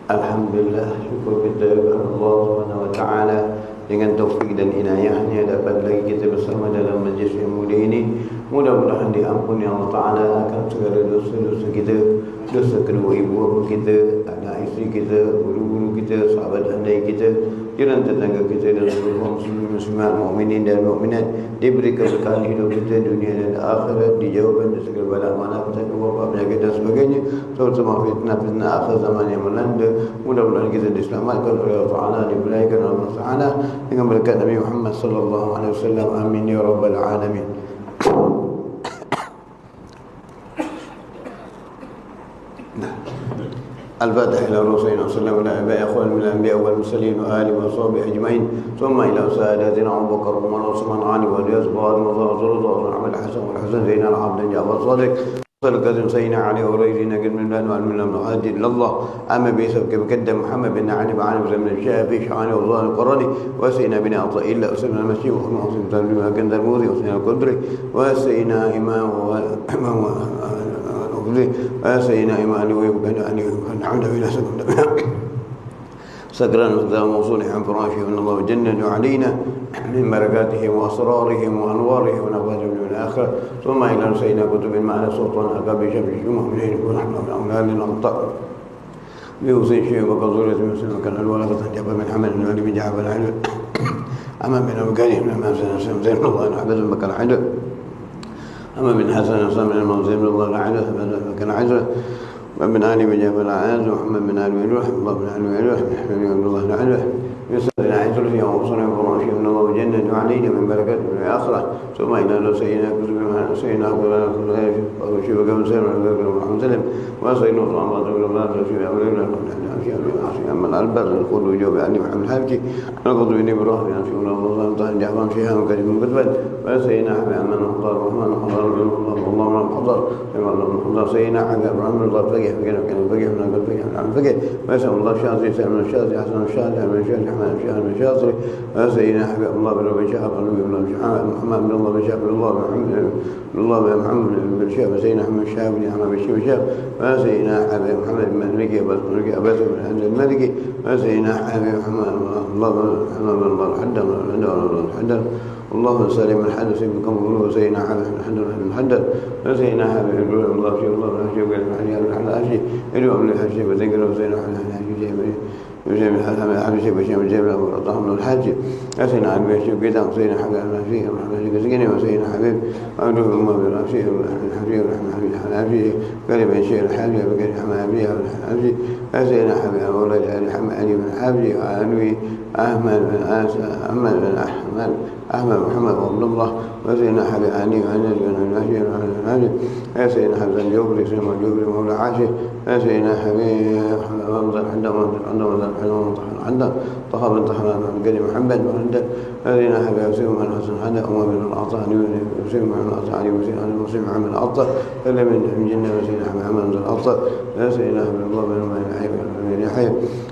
Alhamdulillah, syukur kita kepada Allah Subhanahu wa taala dengan taufik dan inayahnya dapat lagi kita bersama dalam majlis yang mulia ini. Mudah-mudahan diampuni Allah Taala akan segala dosa-dosa kita, dosa kedua ibu bapa kita, anak isteri kita, guru-guru kita, sahabat handai kita, jiran tetangga kita dan seluruh muslimin, mukminin dan mukminat, diberi keberkahan hidup kita dunia dan akhirat, dijauhkan dari segala bala malapetaka, wabak, penyakit dan sebagainya, terutama fitnah-fitnah akhir zaman yang melanda. Mudah-mudahan kita diselamatkan oleh Allah Taala, diberikan oleh Allah Taala dengan berkat Nabi Muhammad sallallahu alaihi wasallam. Amin ya rabbal alamin. الفاتحة إلى رسولنا صلى الله عليه وسلم وعلى آبائه أخوان من الأنبياء والمرسلين وآله وصحبه أجمعين، ثم إلى ساداتنا أبو بكر وعمر وعثمان وعلي وإلياس وفاطمة وزهرة وأحمد الحسن والحسن زين العابدين جعفر الصادق الكاظم سيدنا علي وريزنا قد من الله وعلم الله المهاجر إلى الله أما بيسب كما قدم محمد بن علي بعلي بن الشافعي شعاني والله القراني وسيدنا بن عطاء الله وسيدنا المسيح وحكم حسين تنبيه كندر موذي وسيدنا القدري وسيدنا إمام سيدنا إمام ويبقى الحمد لله سكران وذا موصوله عن فراشه وأن الله جنة علينا من بركاتهم وأسرارهم وأنوارهم ونفاذهم من الآخرة، ثم إلى سيدنا كتب المعنى سلطان أقاب شمس الجمعة منين ونحن أولاد الأمطار بيوصي شيء وقصورة مسلم كان الولد جاب من حمل الولي من جعب العلم أما من أمكانهم لما زين الله نحبذ مكان حدث أما من حسن يصام من المنزل من الله العالى فكان عزة ومن آل بجاب العاز ومحمد من آل ويلوح الله من آل ويلوح من الله العالى يسأل العزة فيها وصنع فراشي من الله جنة علينا من بركات من الآخرة، ثم إلى سيدنا كتب سيدنا وشيب قبل سيدنا محمد سلم وسيدنا الله رسول الله رسول الله أما الألبر نقول وجوب علي محمد حبجي نقول بني براهي رسول الله طه جعفر شيئا وكريم مكتبا وسيدنا حبيب أمن حضر الرحمن حضر الله من حضر حضر سيدنا حبيب أمن الله فقه كان فقه من الفقه عن فقه ويسأل الله شاطري سلم الشاطري حسن الشاطري من الشاطري حمد الشاطري من الشاطري وسيدنا حبيب الله بن ربي شاطر محمد بن الله بن شاطر الله الله بن محمد بن شاطر سيدنا محمد الشاطري بن محمد بن شاطر وسيدنا حبيب محمد بن الملكي أباس بن حمد الملكي وسيدنا حبيب محمد الله بن الله الحدر اللهم سلم الحدث بكم وسيدنا حبيب الحدر وسيدنا حبيب الله في الله الحجي الحجي اليوم الحجي وذكر وسيدنا الحجي يجيب الحبشي بشيء يجيب له رضاهم الحج أسينا عن بيشي قدام سيدنا حبيب الحبشي الحبشي وسيدنا حبيب عبده الله بالحبشي الحبشي الحبشي قريب شيء الحبشي وقريب حبيب الحبشي أسينا حبيب أولاد علي بن الحبشي وعنوي أحمد بن أحمد محمد عبد الله وسيدنا حبيب علي بن الحبشي أسينا حبيب الجبري سيدنا الجبري مولى عاشي أسينا حبيب عندنا طه بن طهمان بن قريب محمد وعند أسينا حبيب يوسف بن حسن حدا أمام بن العطاء يوسف بن العطاء علي وسيم محمد العطاء كل من جنة وسيدنا حبيب محمد بن العطاء أسينا حبيب الله بن يحيى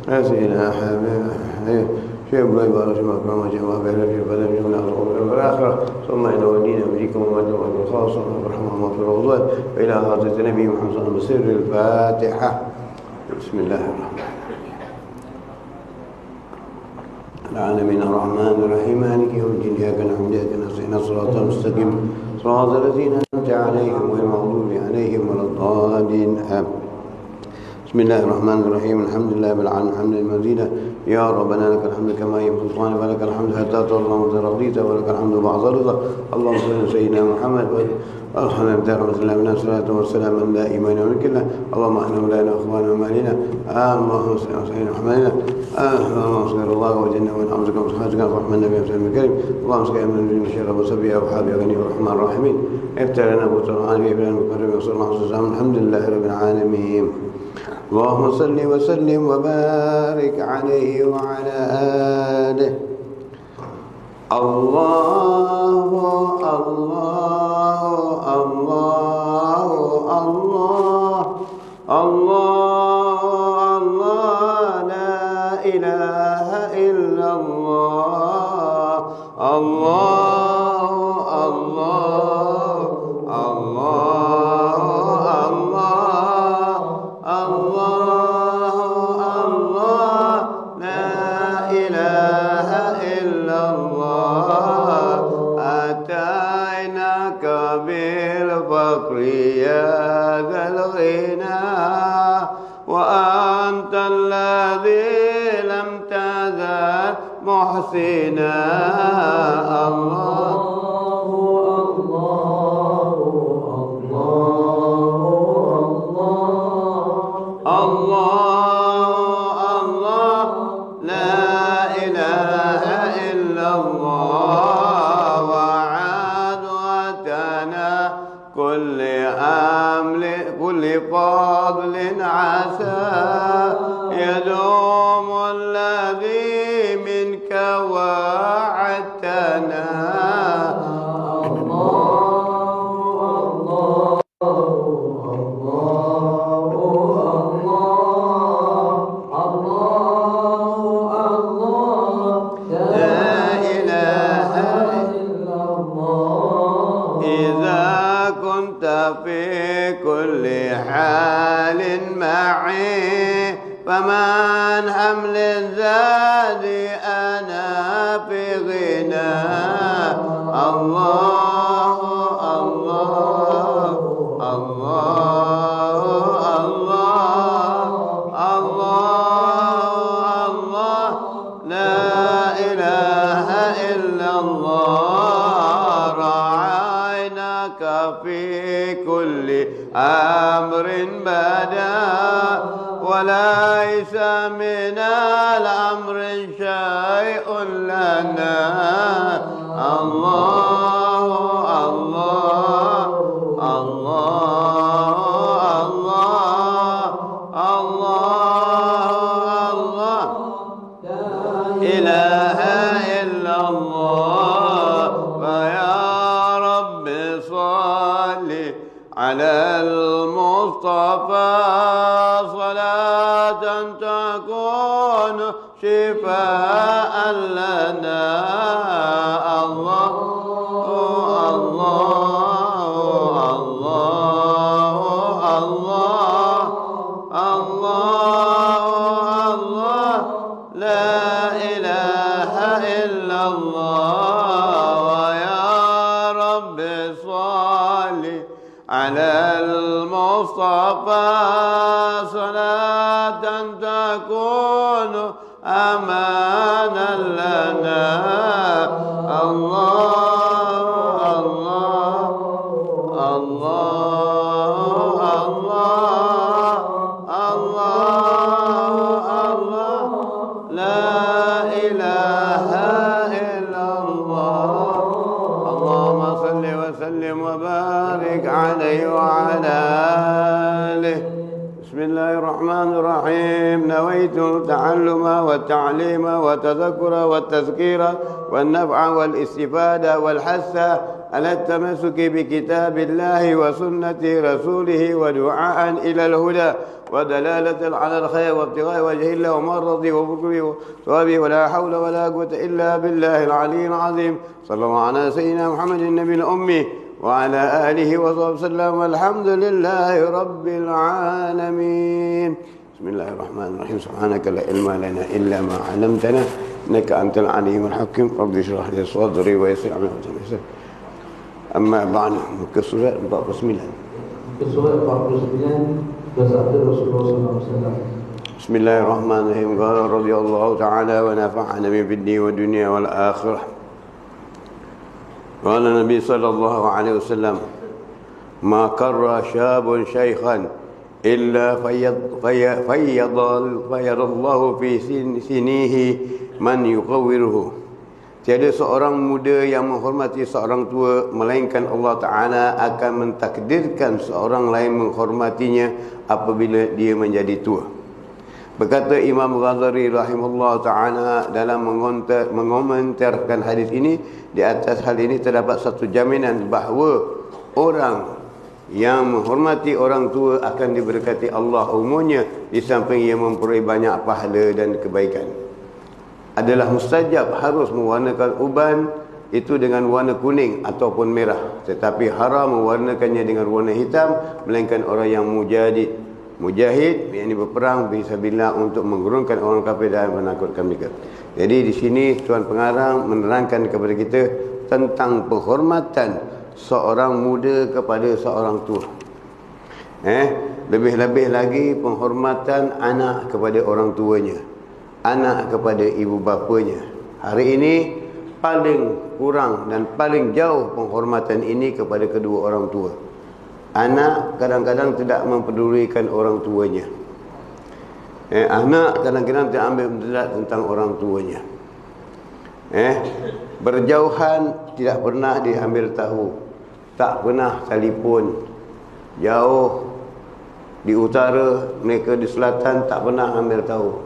أسينا حبيب شيء بلا يبارك ما كما جمع بين في بدن من الآخرة، ثم إلى ودينا بكم ومدى الخاصة والرحمة ومغفرة والرضوان وإلى حضرة النبي محمد صلى الله عليه وسلم بسر الفاتحة. بسم الله الرحمن الرحيم. العالمين الرحمن الرحيم مالك يوم الدين إياك نعبد وإياك نستعين الصراط المستقيم صراط الذين أنعمت عليهم غير المغضوب عليهم ولا الضالين آمين. بسم الله الرحمن الرحيم الحمد لله بالعالمين حمدا مزيدا يا ربنا لك الحمد كما ينبغي سلطانك ولك الحمد حتى ترضى وانت رضيت ولك الحمد بعد رضا. اللهم صل على سيدنا محمد الحمد لله رب العالمين والصلاة والسلام على دائما ومكلنا. اللهم احنا ولانا واخواننا ومالنا اللهم صل على سيدنا محمد اللهم صل الله وجنة ونعوذك من سخطك الرحمن النبي صلى الله عليه وسلم. اللهم صل من شر وسبي وحابي غني الرحمن الراحمين افتح لنا بطران في بلاد المكرم وصلى الله عليه وسلم. الحمد لله رب العالمين. اللهم صل وسلم وبارك عليه وعلى آله. الله الله الله الله الله الله لا إله إلا الله الله الله الله الله الله أنت الذي لم تزل محسنا الله فضل عسى يدوم الذي منك وعدتنا فمن حمل الزاد أنا في غنى الله الله الله الله الله الله لا إله إلا الله رعيناك في كل أمر بدا وليس من الأمر شيء لنا الله الله الله الله الله الله لا إله إلا الله فيا رب صل على المصطفى تكون شفاء لنا الله الله الله الله الله الله لا إله إلا الله ويا رب صل على المصطفى صلاة تكون أمانا لنا الله الله الله الله الله الله لا إله إلا الله اللهم صل وسلم وبارك عليه وعلى آله بسم الله الرحمن الرحيم نويت التعلم والتعليم والتذكر والتذكير والنفع والاستفادة والحث على التمسك بكتاب الله وسنة رسوله ودعاء إلى الهدى ودلالة على الخير وابتغاء وجه الله ومرضه وبكره وثوابه ولا حول ولا قوة إلا بالله العلي العظيم صلى الله على سيدنا محمد النبي الأمي وعلى آله وصحبه وسلم والحمد لله رب العالمين بسم الله الرحمن الرحيم سبحانك لا علم لنا إلا ما علمتنا إنك أنت العليم الحكيم رب اشرح لي صدري ويسر أمري أما بعد كسورة 49 كسورة 49 bersabda Rasulullah SAW. بسم الله الرحمن الرحيم قال رضي الله تعالى ونفعنا في الدين والدنيا والآخرة قال النبي صلى الله عليه وسلم ما كر شاب شيخا إلا فيض الله في سنيه من يقوره. Tiada seorang muda yang menghormati seorang tua melainkan Allah Ta'ala akan mentakdirkan seorang lain menghormatinya apabila dia menjadi tua. Berkata Imam Ghazali rahimahullah ta'ala dalam mengomentarkan hadis ini, di atas hal ini terdapat satu jaminan bahawa orang yang menghormati orang tua akan diberkati Allah umurnya, di samping ia memperoleh banyak pahala dan kebaikan. Adalah mustajab harus mewarnakan uban itu dengan warna kuning ataupun merah, tetapi haram mewarnakannya dengan warna hitam melainkan orang yang mujahid yakni berperang fisabilillah untuk mengurungkan orang kafir dan menakutkan mereka. Jadi di sini Tuan Pengarang menerangkan kepada kita tentang penghormatan seorang muda kepada seorang tua. Lebih-lebih lagi penghormatan anak kepada orang tuanya, anak kepada ibu bapanya. Hari ini paling kurang dan paling jauh penghormatan ini kepada kedua orang tua. Anak kadang-kadang tidak mempedulikan orang tuanya. Anak kadang-kadang tidak ambil berat tentang orang tuanya. Berjauhan tidak pernah diambil tahu, tak pernah telefon. Jauh di utara, mereka di selatan, tak pernah ambil tahu,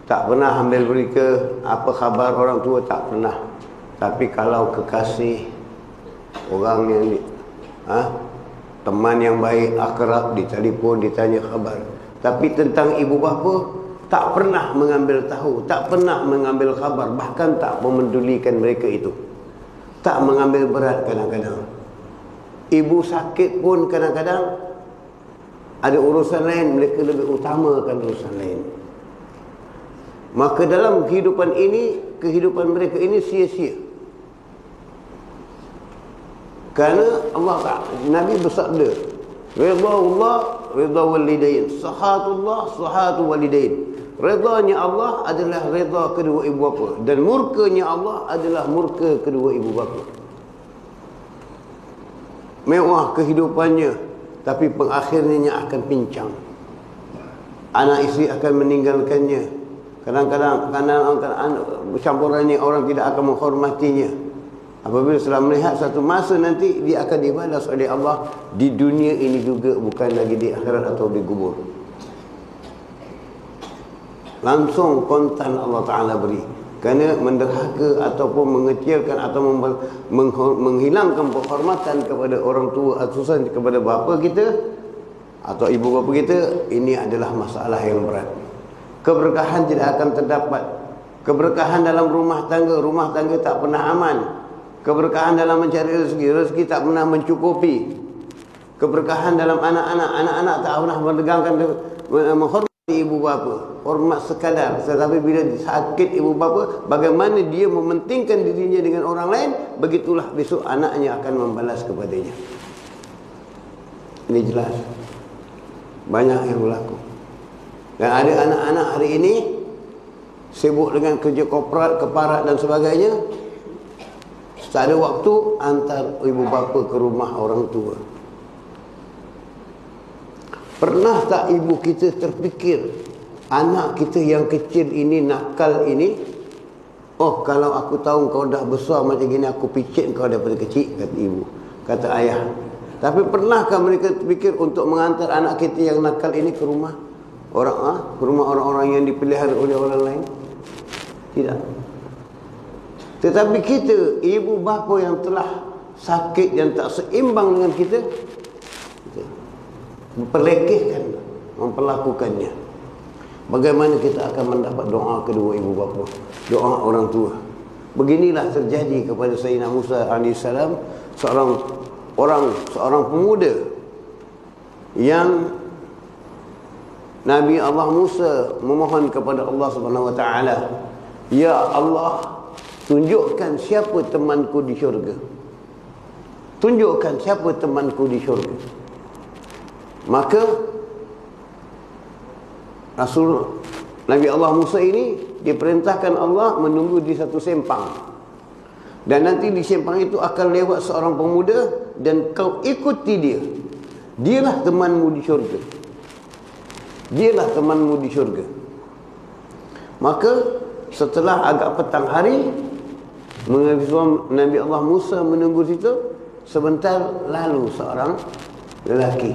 tak pernah ambil berita apa khabar orang tua, tak pernah. Tapi kalau kekasih, orang yang teman yang baik, akrab, ditelefon, ditanya khabar. Tapi tentang ibu bapa, tak pernah mengambil tahu, tak pernah mengambil khabar, bahkan tak memedulikan mereka itu. Tak mengambil berat kadang-kadang. Ibu sakit pun kadang-kadang ada urusan lain, mereka lebih utamakan urusan lain. Maka dalam kehidupan ini, kehidupan mereka ini sia-sia. Kerana Allah Nabi bersabda, Ridha Allah, ridha walidain, sahatullah, sahatu walidain. Ridhanya Allah adalah ridha kedua ibu bapa, dan murkanya Allah adalah murka kedua ibu bapa. Mewah kehidupannya, tapi pengakhirnya akan pincang. Anak isteri akan meninggalkannya. Kadang-kadang campurannya orang tidak akan menghormatinya. Apabila setelah melihat satu masa nanti dia akan dibalas oleh Allah di dunia ini juga, bukan lagi di akhirat atau di kubur. Langsung kontan Allah Ta'ala beri. Kerana menderhaka ataupun mengecilkan atau menghilangkan penghormatan kepada orang tua, khususnya kepada bapa kita atau ibu bapa kita, ini adalah masalah yang berat. Keberkahan tidak akan terdapat. Keberkahan dalam rumah tangga tak pernah aman. Keberkahan dalam mencari rezeki tak pernah mencukupi. Keberkahan dalam anak-anak tak pernah menegangkan menghormati ibu bapa, hormat sekadar. Tetapi bila sakit ibu bapa, bagaimana dia mementingkan dirinya dengan orang lain, begitulah besok anaknya akan membalas kepadanya. Ini jelas, banyak yang berlaku. Dan ada anak-anak hari ini sibuk dengan kerja korporat, keparat dan sebagainya, tak ada waktu antar ibu bapa ke rumah orang tua. Pernah tak ibu kita terfikir, anak kita yang kecil ini, nakal ini, oh kalau aku tahu kau dah besar macam gini, aku picit kau daripada kecil, kata ibu, kata ayah. Tapi pernahkah mereka terfikir untuk mengantar anak kita yang nakal ini ke rumah ke rumah orang-orang yang dipelihara oleh orang lain? Tidak. Tetapi kita, ibu bapa yang telah sakit, yang tak seimbang dengan kita, memperlekehkan, memperlakukannya. Bagaimana kita akan mendapat doa kedua ibu bapa, doa orang tua? Beginilah terjadi kepada Sayyidina Musa AS, seorang pemuda yang Nabi Allah Musa memohon kepada Allah Subhanahu Wa Taala, ya Allah, tunjukkan siapa temanku di syurga. Tunjukkan siapa temanku di syurga. Maka Rasul Nabi Allah Musa ini diperintahkan Allah menunggu di satu sempang. Dan nanti di sempang itu akan lewat seorang pemuda, dan kau ikuti dia. Dialah temanmu di syurga. Dialah temanmu di syurga. Maka setelah agak petang hari, Nabi Allah Musa menunggu situ. Sebentar lalu seorang lelaki,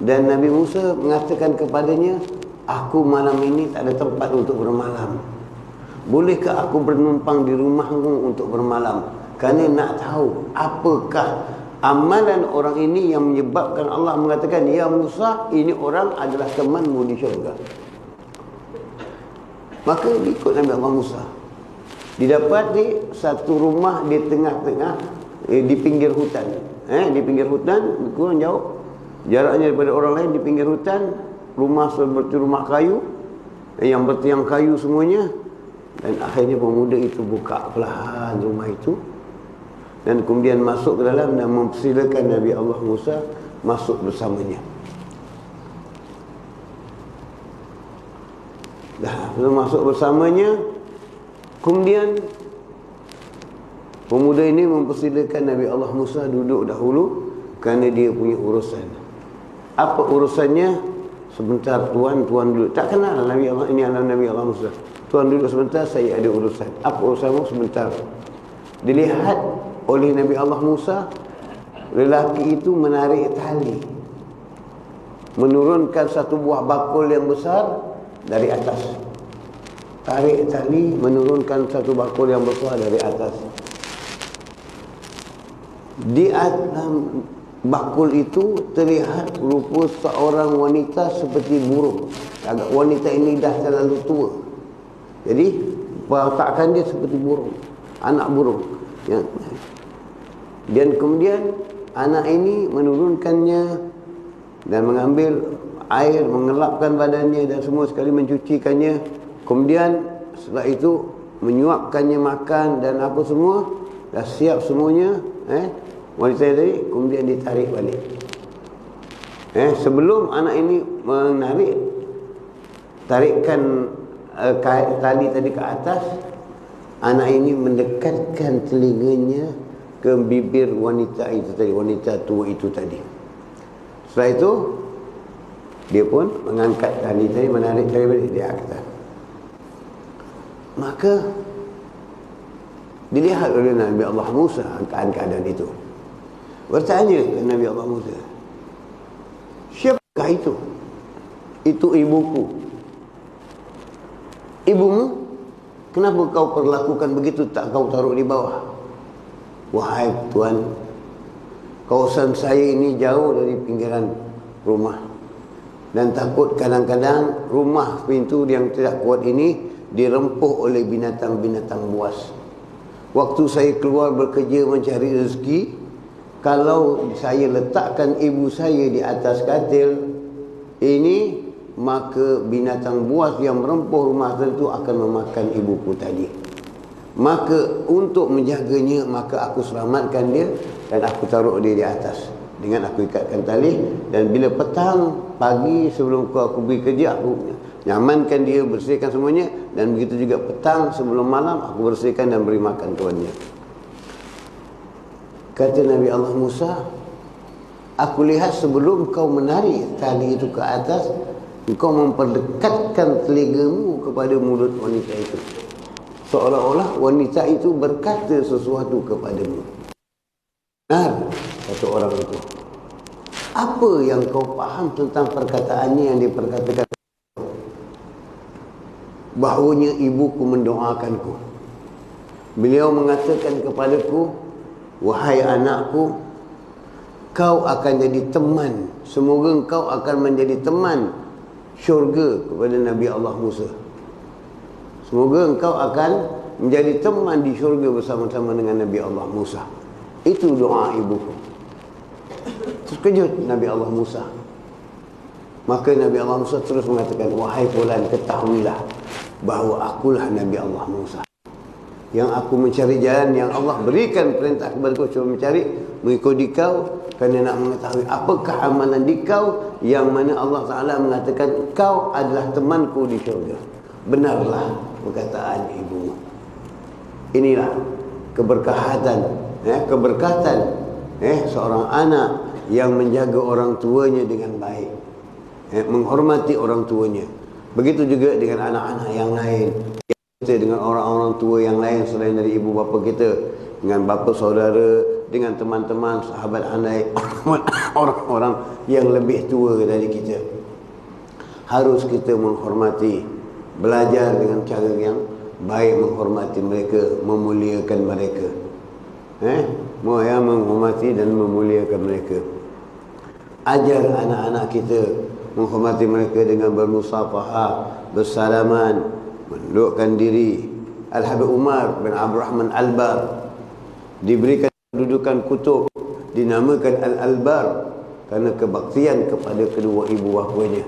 dan Nabi Musa mengatakan kepadanya, aku malam ini tak ada tempat untuk bermalam. Bolehkah aku bernumpang di rumahmu untuk bermalam? Kerana nak tahu apakah amalan orang ini yang menyebabkan Allah mengatakan, ya Musa, ini orang adalah temanmu di syurga. Maka ikut Nabi Allah Musa. Didapati satu rumah di tengah-tengah, di pinggir hutan. Di pinggir hutan, kurang jauh jaraknya daripada orang lain. Di pinggir hutan, rumah seperti rumah kayu, yang bertiang kayu semuanya. Dan akhirnya pemuda itu buka perlahan rumah itu. dan kemudian masuk ke dalam dan mempersilakan Nabi Allah Musa masuk bersamanya. Dah masuk bersamanya, kemudian pemuda ini mempersilakan Nabi Allah Musa duduk dahulu kerana dia punya urusan. Apa urusannya? Sebentar tuan duduk. Tak kenal Nabi Allah, ini adalah Nabi Allah Musa. Tuan duduk sebentar, saya ada urusan. Apa urusanmu? Sebentar. Dilihat oleh Nabi Allah Musa, lelaki itu menarik tali, menurunkan satu buah bakul yang besar dari atas. Tarik tali, menurunkan satu bakul yang besar dari atas. Di atas bakul itu terlihat rupa seorang wanita seperti burung. Agak wanita ini dah terlalu tua, jadi peratakan dia seperti burung, anak burung ya. Dan kemudian anak ini menurunkannya dan mengambil air, mengelapkan badannya dan semua sekali mencucikannya. Kemudian setelah itu menyuapkannya makan dan apa semua, dah siap semuanya. Wanita tadi kemudian ditarik balik. Sebelum anak ini menarik, tarikan tali tadi ke atas, anak ini mendekatkan telinganya ke bibir wanita itu tadi, wanita tua itu tadi. Setelah itu dia pun mengangkat tali tadi, menarik tali balik dia atas. Maka dilihat oleh Nabi Allah Musa keadaan itu. Bertanya ke Nabi Allah Musa, siapakah itu? Itu ibuku. Ibumu? Kenapa kau perlakukan begitu, tak kau taruh di bawah? Wahai Tuan, kawasan saya ini jauh dari pinggiran rumah, dan takut kadang-kadang rumah pintu yang tidak kuat ini dirempuh oleh binatang-binatang buas. Waktu saya keluar bekerja mencari rezeki, kalau saya letakkan ibu saya di atas katil ini, maka binatang buas yang merempuh rumah itu akan memakan ibuku tadi. Maka untuk menjaganya, maka aku selamatkan dia dan aku taruh dia di atas dengan aku ikatkan tali. Dan bila petang, pagi sebelum aku pergi kerja, aku nyamankan dia, bersihkan semuanya. Dan begitu juga petang sebelum malam, aku bersihkan dan beri makan kepadanya. Kata Nabi Allah Musa, aku lihat sebelum kau menarik tali itu ke atas, engkau memperdekatkan telingamu kepada mulut wanita itu, seolah-olah wanita itu berkata sesuatu kepadamu. Benar, kata orang itu. Apa yang kau faham tentang perkataannya yang diperkatakan? Bahawanya ibuku mendoakanku. Beliau mengatakan kepadaku, wahai anakku, kau akan jadi teman, semoga kau akan menjadi teman syurga kepada Nabi Allah Musa. Semoga engkau akan menjadi teman di syurga bersama-sama dengan Nabi Allah Musa. Itu doa ibuku. Terkejut Nabi Allah Musa. Maka Nabi Allah Musa terus mengatakan, wahai fulan, ketahuilah bahawa akulah Nabi Allah Musa, yang aku mencari jalan yang Allah berikan perintah kepada kau, cuma mencari mengikuti kau kerana nak mengetahui apakah amalan di kau, yang mana Allah Ta'ala mengatakan kau adalah temanku di syurga. Benarlah perkataan ibumu. Inilah keberkatan seorang anak yang menjaga orang tuanya dengan baik, menghormati orang tuanya. Begitu juga dengan anak-anak yang lain, kita dengan orang-orang tua yang lain selain dari ibu bapa kita, dengan bapa saudara, dengan teman-teman, sahabat andai, orang-orang yang lebih tua dari kita. Harus kita menghormati, belajar dengan cara yang baik, menghormati mereka, memuliakan mereka. Menghormati dan memuliakan mereka. Ajar anak-anak kita menghormati mereka dengan bermusafahah, bersalaman, mendudukkan diri. Al-Habib Umar bin Abdul Rahman Al-Bar diberikan kedudukan kutub, dinamakan Al-Albar kerana kebaktian kepada kedua ibu bapanya.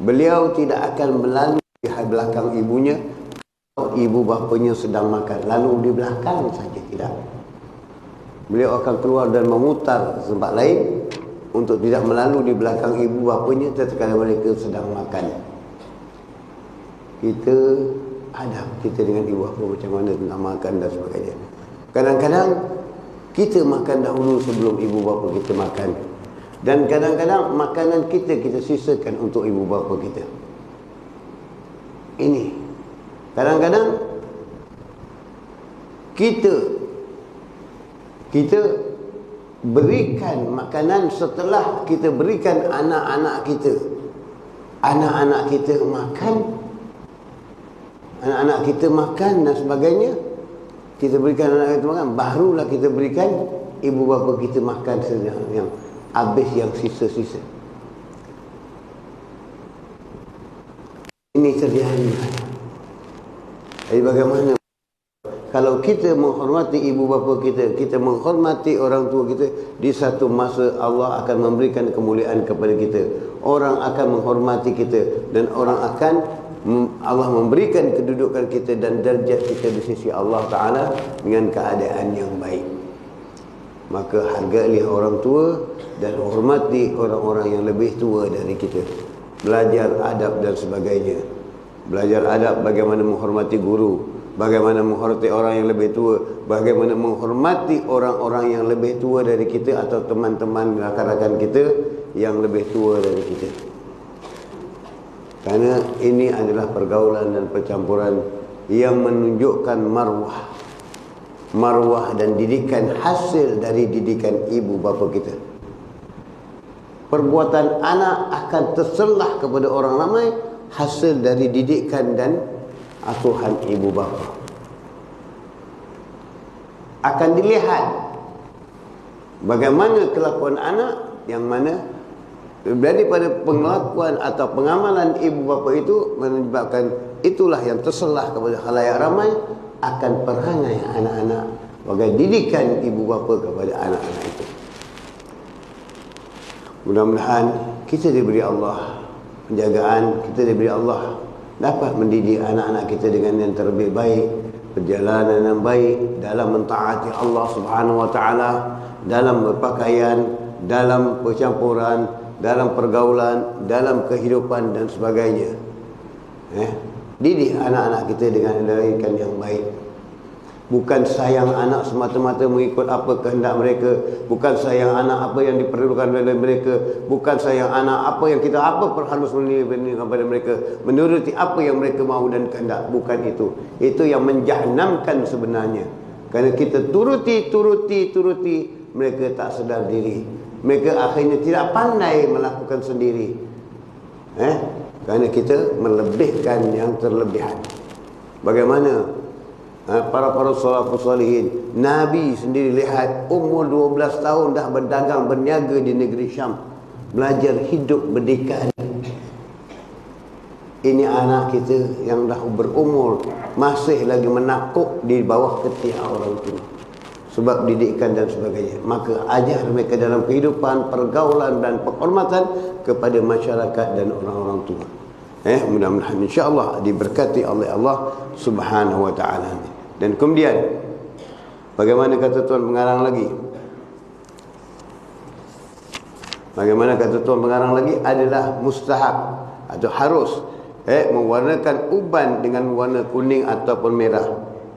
Beliau tidak akan berlalu di belakang ibunya kalau ibu bapanya sedang makan, lalu di belakang saja, tidak. beliau akan keluar dan memutar ke tempat lain untuk tidak melalui di belakang ibu bapanya tatkala mereka sedang makan. Kita adab kita dengan ibu bapa macam mana tentang makan dan sebagainya. Kadang-kadang kita makan dahulu sebelum ibu bapa kita makan. Dan kadang-kadang makanan kita sisakan untuk ibu bapa kita. Ini. Kadang-kadang kita berikan makanan setelah kita berikan anak-anak kita. Anak-anak kita makan dan sebagainya. Kita berikan anak kita makan, barulah kita berikan ibu bapa kita makan yang habis, yang sisa-sisa. Ini terjadi. Jadi bagaimana kalau kita menghormati ibu bapa kita, kita menghormati orang tua kita, di satu masa Allah akan memberikan kemuliaan kepada kita. Orang akan menghormati kita dan Allah memberikan kedudukan kita dan darjat kita di sisi Allah Ta'ala dengan keadaan yang baik. Maka hargailah orang tua dan hormati orang-orang yang lebih tua dari kita. Belajar adab dan sebagainya. Belajar adab bagaimana menghormati guru, bagaimana menghormati orang yang lebih tua, bagaimana menghormati orang-orang yang lebih tua dari kita atau teman-teman rakan-rakan kita yang lebih tua dari kita. Karena ini adalah pergaulan dan percampuran yang menunjukkan marwah dan didikan hasil dari didikan ibu bapa kita. Perbuatan anak akan terselah kepada orang ramai hasil dari didikan dan asuhan ibu bapa. Akan dilihat bagaimana kelakuan anak yang mana daripada pengakuan atau pengamalan ibu bapa itu menyebabkan itulah yang terselah kepada khalayak ramai akan perangai anak-anak, bagaimana didikan ibu bapa kepada anak-anak itu. Mudah-mudahan kita diberi Allah penjagaan, kita diberi Allah dapat mendidik anak-anak kita dengan yang terlebih baik, perjalanan yang baik dalam mentaati Allah Subhanahu wa taala, dalam berpakaian, dalam percampuran, dalam pergaulan, dalam kehidupan dan sebagainya. Didik anak-anak kita dengan didikan yang baik. Bukan sayang anak semata-mata mengikut apa kehendak mereka, bukan sayang anak apa yang diperlukan oleh mereka, bukan sayang anak apa yang kita harus menilai kepada mereka, menuruti apa yang mereka mahu dan kehendak. Bukan itu. Itu yang menjahannamkan sebenarnya. Kerana kita turuti, mereka tak sedar diri. Mereka akhirnya tidak pandai melakukan sendiri. Kerana kita melebihkan yang terlebihan. Bagaimana para salafus salihin, Nabi sendiri lihat umur 12 tahun dah berdagang berniaga di negeri Syam, belajar hidup berdikari. Ini anak kita yang dah berumur masih lagi menakuk di bawah ketiak orang tua sebab didikan dan sebagainya. Maka ajar mereka dalam kehidupan, pergaulan dan penghormatan kepada masyarakat dan orang-orang tua. Mudah-mudahan insya-Allah diberkati oleh Allah Subhanahu wa taala. Dan kemudian bagaimana kata Tuan Pengarang lagi? Bagaimana kata Tuan Pengarang lagi adalah mustahab atau harus mewarnakan uban dengan warna kuning ataupun merah.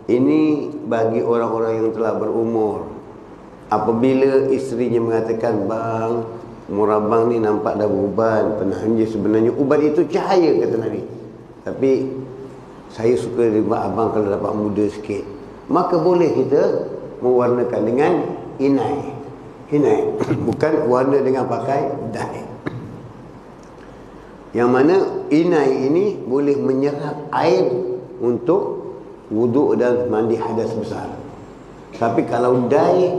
Ini bagi orang-orang yang telah berumur. Apabila isterinya mengatakan, "Bang, umur abang ni nampak dah beruban." Sebenarnya uban itu cahaya, kata Nabi. Tapi saya suka dengan abang kalau dapat muda sikit. Maka boleh kita mewarnakan dengan inai. Bukan warna dengan pakai dye. Yang mana inai ini boleh menyerap air untuk wuduk dan mandi hadas besar. Tapi kalau dye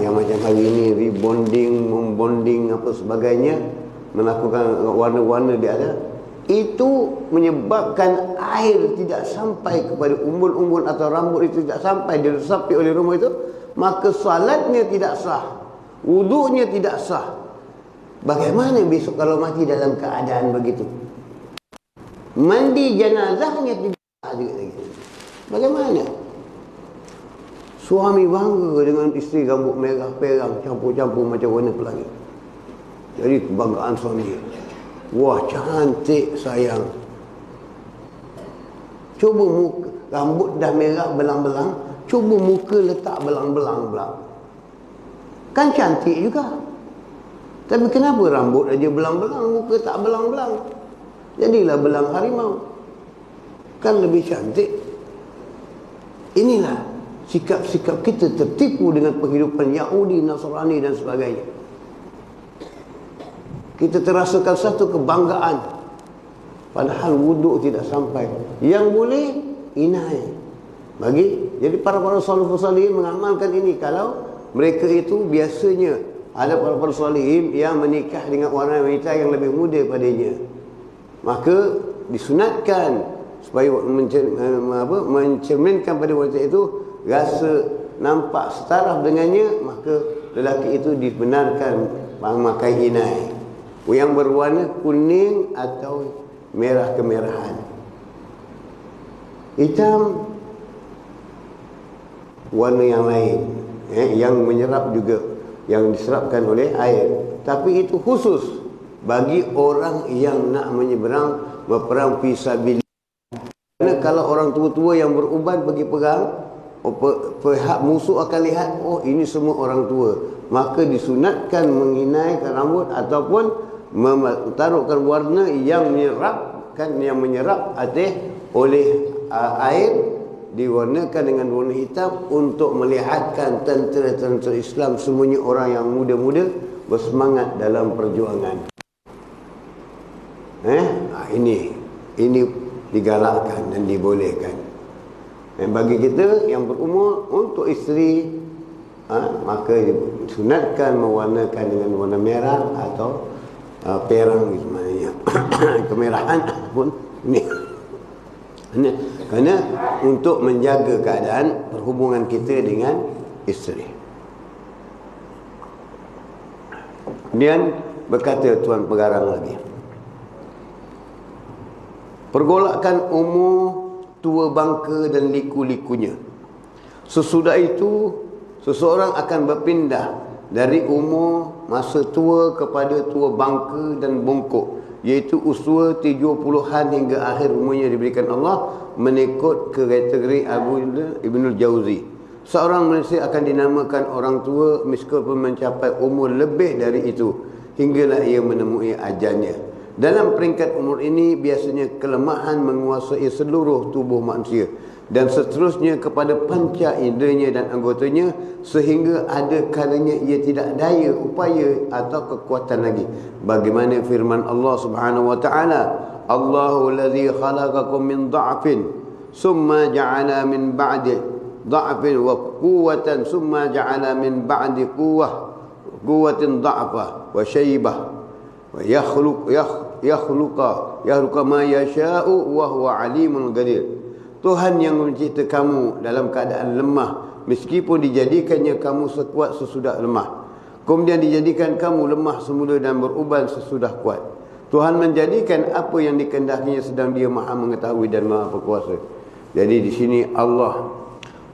yang macam hari ini rebonding, membonding apa sebagainya, melakukan warna-warna di ada, itu menyebabkan air tidak sampai kepada umbul-umbul atau rambut itu tidak sampai, diresapi oleh rumah itu, maka salatnya tidak sah, wuduknya tidak sah. Bagaimana besok kalau mati dalam keadaan begitu? Mandi jenazahnya tidak sah juga lagi. Bagaimana? Suami bangga dengan isteri rambut merah perang campur-campur macam warna pelangi. Jadi kebanggaan suami. Wah, cantik sayang. Cuba muka, rambut dah merah belang-belang, cuba muka letak belang-belang pula. Kan cantik juga. Tapi kenapa rambut aja belang-belang, muka tak belang-belang? Jadilah belang harimau. Kan lebih cantik. Inilah sikap-sikap kita tertipu dengan penghidupan Yahudi, Nasrani dan sebagainya. Kita terasakan satu kebanggaan, padahal wuduk tidak sampai. Yang boleh inai. Jadi para salafus salihin mengamalkan ini. Kalau mereka itu biasanya ada para salihin yang menikah dengan wanita yang lebih muda padanya, maka disunatkan supaya mencerminkan pada wanita itu rasa nampak setaraf dengannya, maka lelaki itu dibenarkan memakai inai yang berwarna kuning atau merah kemerahan. Hitam warna yang lain, yang menyerap juga, yang diserapkan oleh air. Tapi itu khusus bagi orang yang nak menyeberang berperang fisabilillah. Kerana kalau orang tua-tua yang beruban pergi perang, pihak musuh akan lihat, oh ini semua orang tua, maka disunatkan menginaikan rambut ataupun mentaruhkan warna yang menyerap air oleh air, diwarnakan dengan warna hitam untuk melihatkan tentera-tentera Islam semuanya orang yang muda-muda bersemangat dalam perjuangan. Ini digalakkan dan dibolehkan. Dan bagi kita yang berumur, untuk isteri, maka disunatkan mewarnakan dengan warna merah atau perang sebenarnya. Kemerahan pun ini. Kerana untuk menjaga keadaan perhubungan kita dengan isteri. Kemudian berkata Tuan Pengarang lagi, pergolakan umur tua bangka dan liku-likunya. Sesudah itu seseorang akan berpindah dari umur masa tua kepada tua bangka dan bongkok, iaitu usia 70-an hingga akhir umurnya diberikan Allah, mengikut kategori Abu Ibnul Jauzi. Seorang manusia akan dinamakan orang tua meskipun mencapai umur lebih dari itu, hinggalah ia menemui ajalnya. Dalam peringkat umur ini biasanya kelemahan menguasai seluruh tubuh manusia dan seterusnya kepada panca inderanya dan anggotanya, sehingga ada kalanya ia tidak daya upaya atau kekuatan lagi. Bagaimana firman Allah Subhanahu wa taala, Allahu allazi khalaqakum min dha'fin summa ja'ala min ba'di dha'fin wa quwwatan summa ja'ala min ba'di quwwatin dha'fa wa shaybah wa yakhluqa ma yasha'u wa huwa alimul qadir. Tuhan yang mencipta kamu dalam keadaan lemah, meskipun dijadikannya kamu sekuat sesudah lemah. Kemudian dijadikan kamu lemah semula dan beruban sesudah kuat. Tuhan menjadikan apa yang dikehendakinya, sedang Dia Maha mengetahui dan Maha berkuasa. Jadi di sini Allah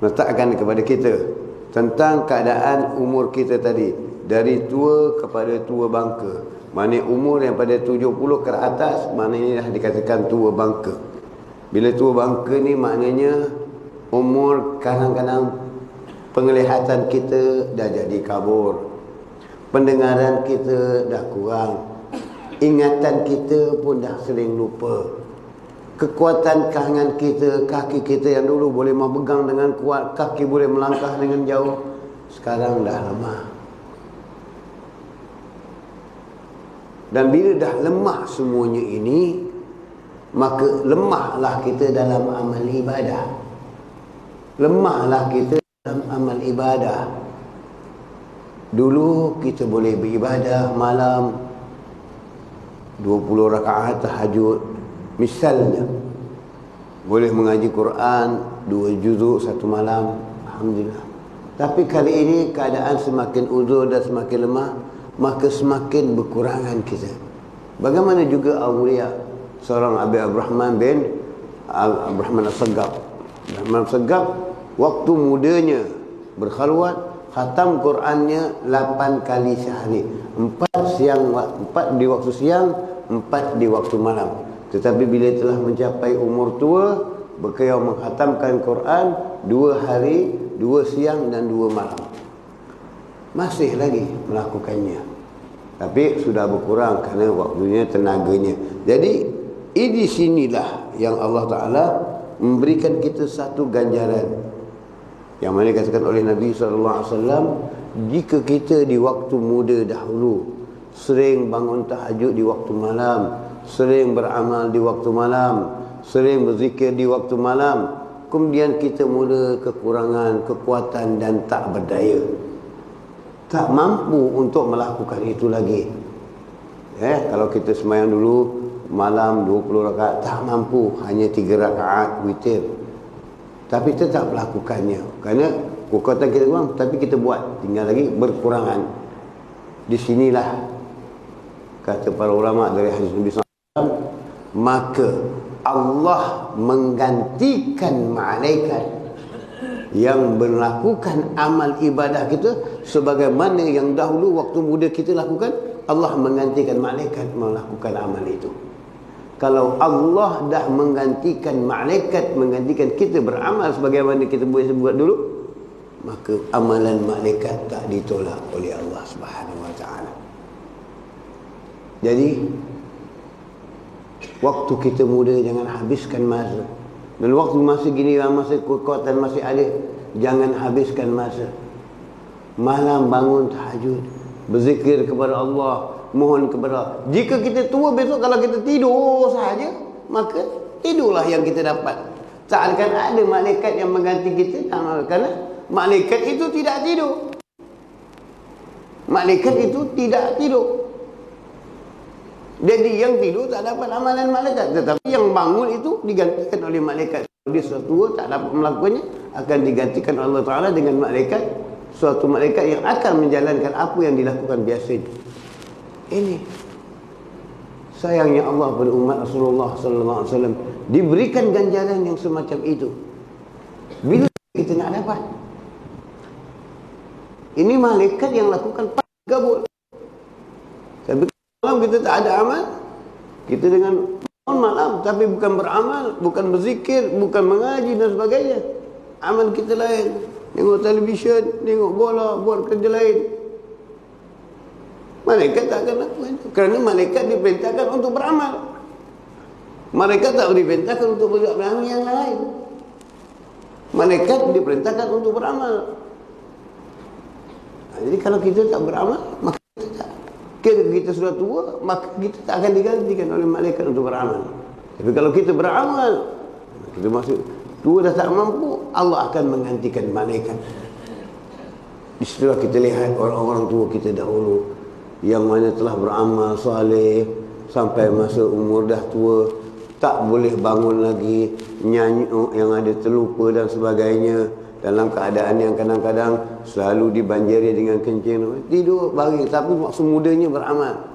letakkan kepada kita tentang keadaan umur kita tadi, dari tua kepada tua bangka. Maknanya umur yang pada 70 ke atas, maknanya dah dikatakan tua bangka. Bila tua bangka ni maknanya umur kadang-kadang penglihatan kita dah jadi kabur, pendengaran kita dah kurang, ingatan kita pun dah sering lupa, kekuatan tangan kita, kaki kita yang dulu boleh memegang dengan kuat, kaki boleh melangkah dengan jauh, sekarang dah lemah. Dan bila dah lemah semuanya ini, maka lemahlah kita dalam amal ibadah. Lemahlah kita dalam amal ibadah. Dulu kita boleh beribadah malam 20 rakaat tahajud misalnya, boleh mengaji Quran 2 juzuk satu malam, alhamdulillah. Tapi kali ini keadaan semakin uzur dan semakin lemah, maka semakin berkurangan kita. Bagaimana juga awliya, seorang Abi Abdurrahman bin Abdurrahman As-Saggab. Abdurrahman As-Saggab waktu mudanya berkhalwat, khatam Qurannya 8 kali sehari. 4 di waktu siang, 4 di waktu malam. Tetapi bila telah mencapai umur tua, beliau menghatamkan Quran 2 hari, 2 siang dan 2 malam. Masih lagi melakukannya, tapi sudah berkurang kerana waktunya, tenaganya. Jadi di sinilah yang Allah Ta'ala memberikan kita satu ganjaran, yang mana dikatakan oleh Nabi SAW, jika kita di waktu muda dahulu sering bangun tahajud di waktu malam, sering beramal di waktu malam, sering berzikir di waktu malam, kemudian kita mula kekurangan kekuatan dan tak berdaya, tak mampu untuk melakukan itu lagi. Kalau kita sembahyang dulu malam 20 rakaat, tak mampu, hanya 3 rakaat witir, tapi tetap melakukannya kerana kekuatan kita kurang, tapi kita buat, tinggal lagi berkurangan. Di sinilah kata para ulama dari hadis Nabi SAW, maka Allah menggantikan malaikat yang melakukan amal ibadah kita sebagaimana yang dahulu waktu muda kita lakukan. Allah menggantikan malaikat melakukan amal itu. Kalau Allah dah menggantikan malaikat, menggantikan kita beramal sebagaimana kita buat dulu, maka amalan malaikat tak ditolak oleh Allah Subhanahu Wa Taala. Jadi waktu kita muda jangan habiskan masa. Dan waktu masih gini, masa kekuatan masih ada, jangan habiskan masa. Malam bangun tahajud, berzikir kepada Allah, mohon kepada Allah. Jika kita tua besok, kalau kita tidur sahaja, maka tidurlah yang kita dapat. Tak akan ada malaikat yang mengganti kita, kerana malaikat itu tidak tidur. Malaikat itu tidak tidur. Jadi yang tidur tak dapat amalan malaikat, tetapi yang bangun itu digantikan oleh malaikat. Kalau dia suatu tak dapat melakukannya, akan digantikan Allah Ta'ala dengan malaikat, suatu malaikat yang akan menjalankan apa yang dilakukan biasanya. Ini sayangnya Allah pada umat Rasulullah sallallahu alaihi wasallam diberikan ganjaran yang semacam itu. Bila kita nak dapat? Ini malaikat yang lakukan gabut. Tapi malam kita tak ada amal, kita dengan malam tapi bukan beramal, bukan berzikir, bukan mengaji dan sebagainya. Amal kita lain, tengok televisyen, tengok bola, buat kerja lain. Malaikat tak akan lakukan itu, kerana malaikat diperintahkan untuk beramal. Malaikat tak diperintahkan untuk beramal yang lain. Malaikat diperintahkan untuk beramal. Jadi kalau kita tak beramal, maka kita sudah tua, maka kita tak akan digantikan oleh malaikat untuk beramal. Tapi kalau kita beramal, kita masuk tua dah tak mampu, Allah akan menggantikan malaikat. Disitulah kita lihat orang-orang tua kita dahulu, yang mana telah beramal soleh sampai masa umur dah tua, tak boleh bangun lagi, nyanyi yang ada terlupa dan sebagainya, dalam keadaan yang kadang-kadang selalu dibanjiri dengan kencing, tidur baring, tapi waktu mudanya beramal.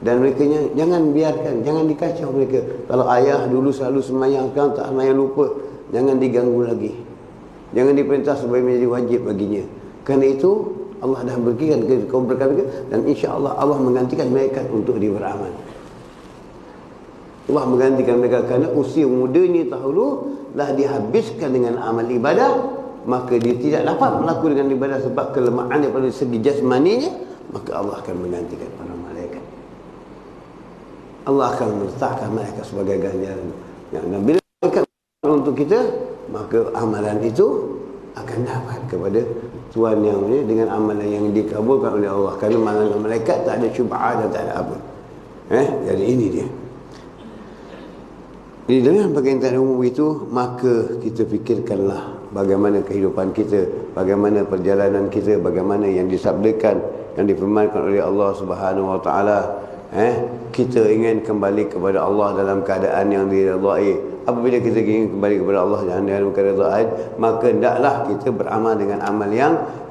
Dan mereka jangan biarkan, jangan dikacau mereka. Kalau ayah dulu selalu semayang, sekarang tak semayang, lupa, jangan diganggu lagi, jangan diperintah supaya menjadi wajib baginya. Kerana itu Allah dah berikan kaum berkata, dan insya-Allah Allah menggantikan mereka untuk beramal. Allah menggantikan mereka kerana usia mudanya dahulu dah dihabiskan dengan amal ibadah, maka dia tidak dapat melakukan dengan ibadah sebab kelemahan daripada segi jasmaninya, maka Allah akan menggantikan para malaikat. Allah akan meletakkan mereka sebagai ganjaran. Dan bila malaikat untuk kita, maka amalan itu akan dapat kepada Tuhan yang dengan amalan yang dikabulkan oleh Allah. Kerana amalan malaikat tak ada syubhat dan tak ada apa. Jadi ini dia. Jadi dengan perkataan umum itu, maka kita fikirkanlah bagaimana kehidupan kita, bagaimana perjalanan kita, bagaimana yang disabdakan, yang difirmankan oleh Allah Subhanahu Wa Taala, kita ingin kembali kepada Allah dalam keadaan yang diridai. Apabila kita ingin kembali kepada Allah dalam keadaan diridai, maka hendaklah kita beramal dengan amal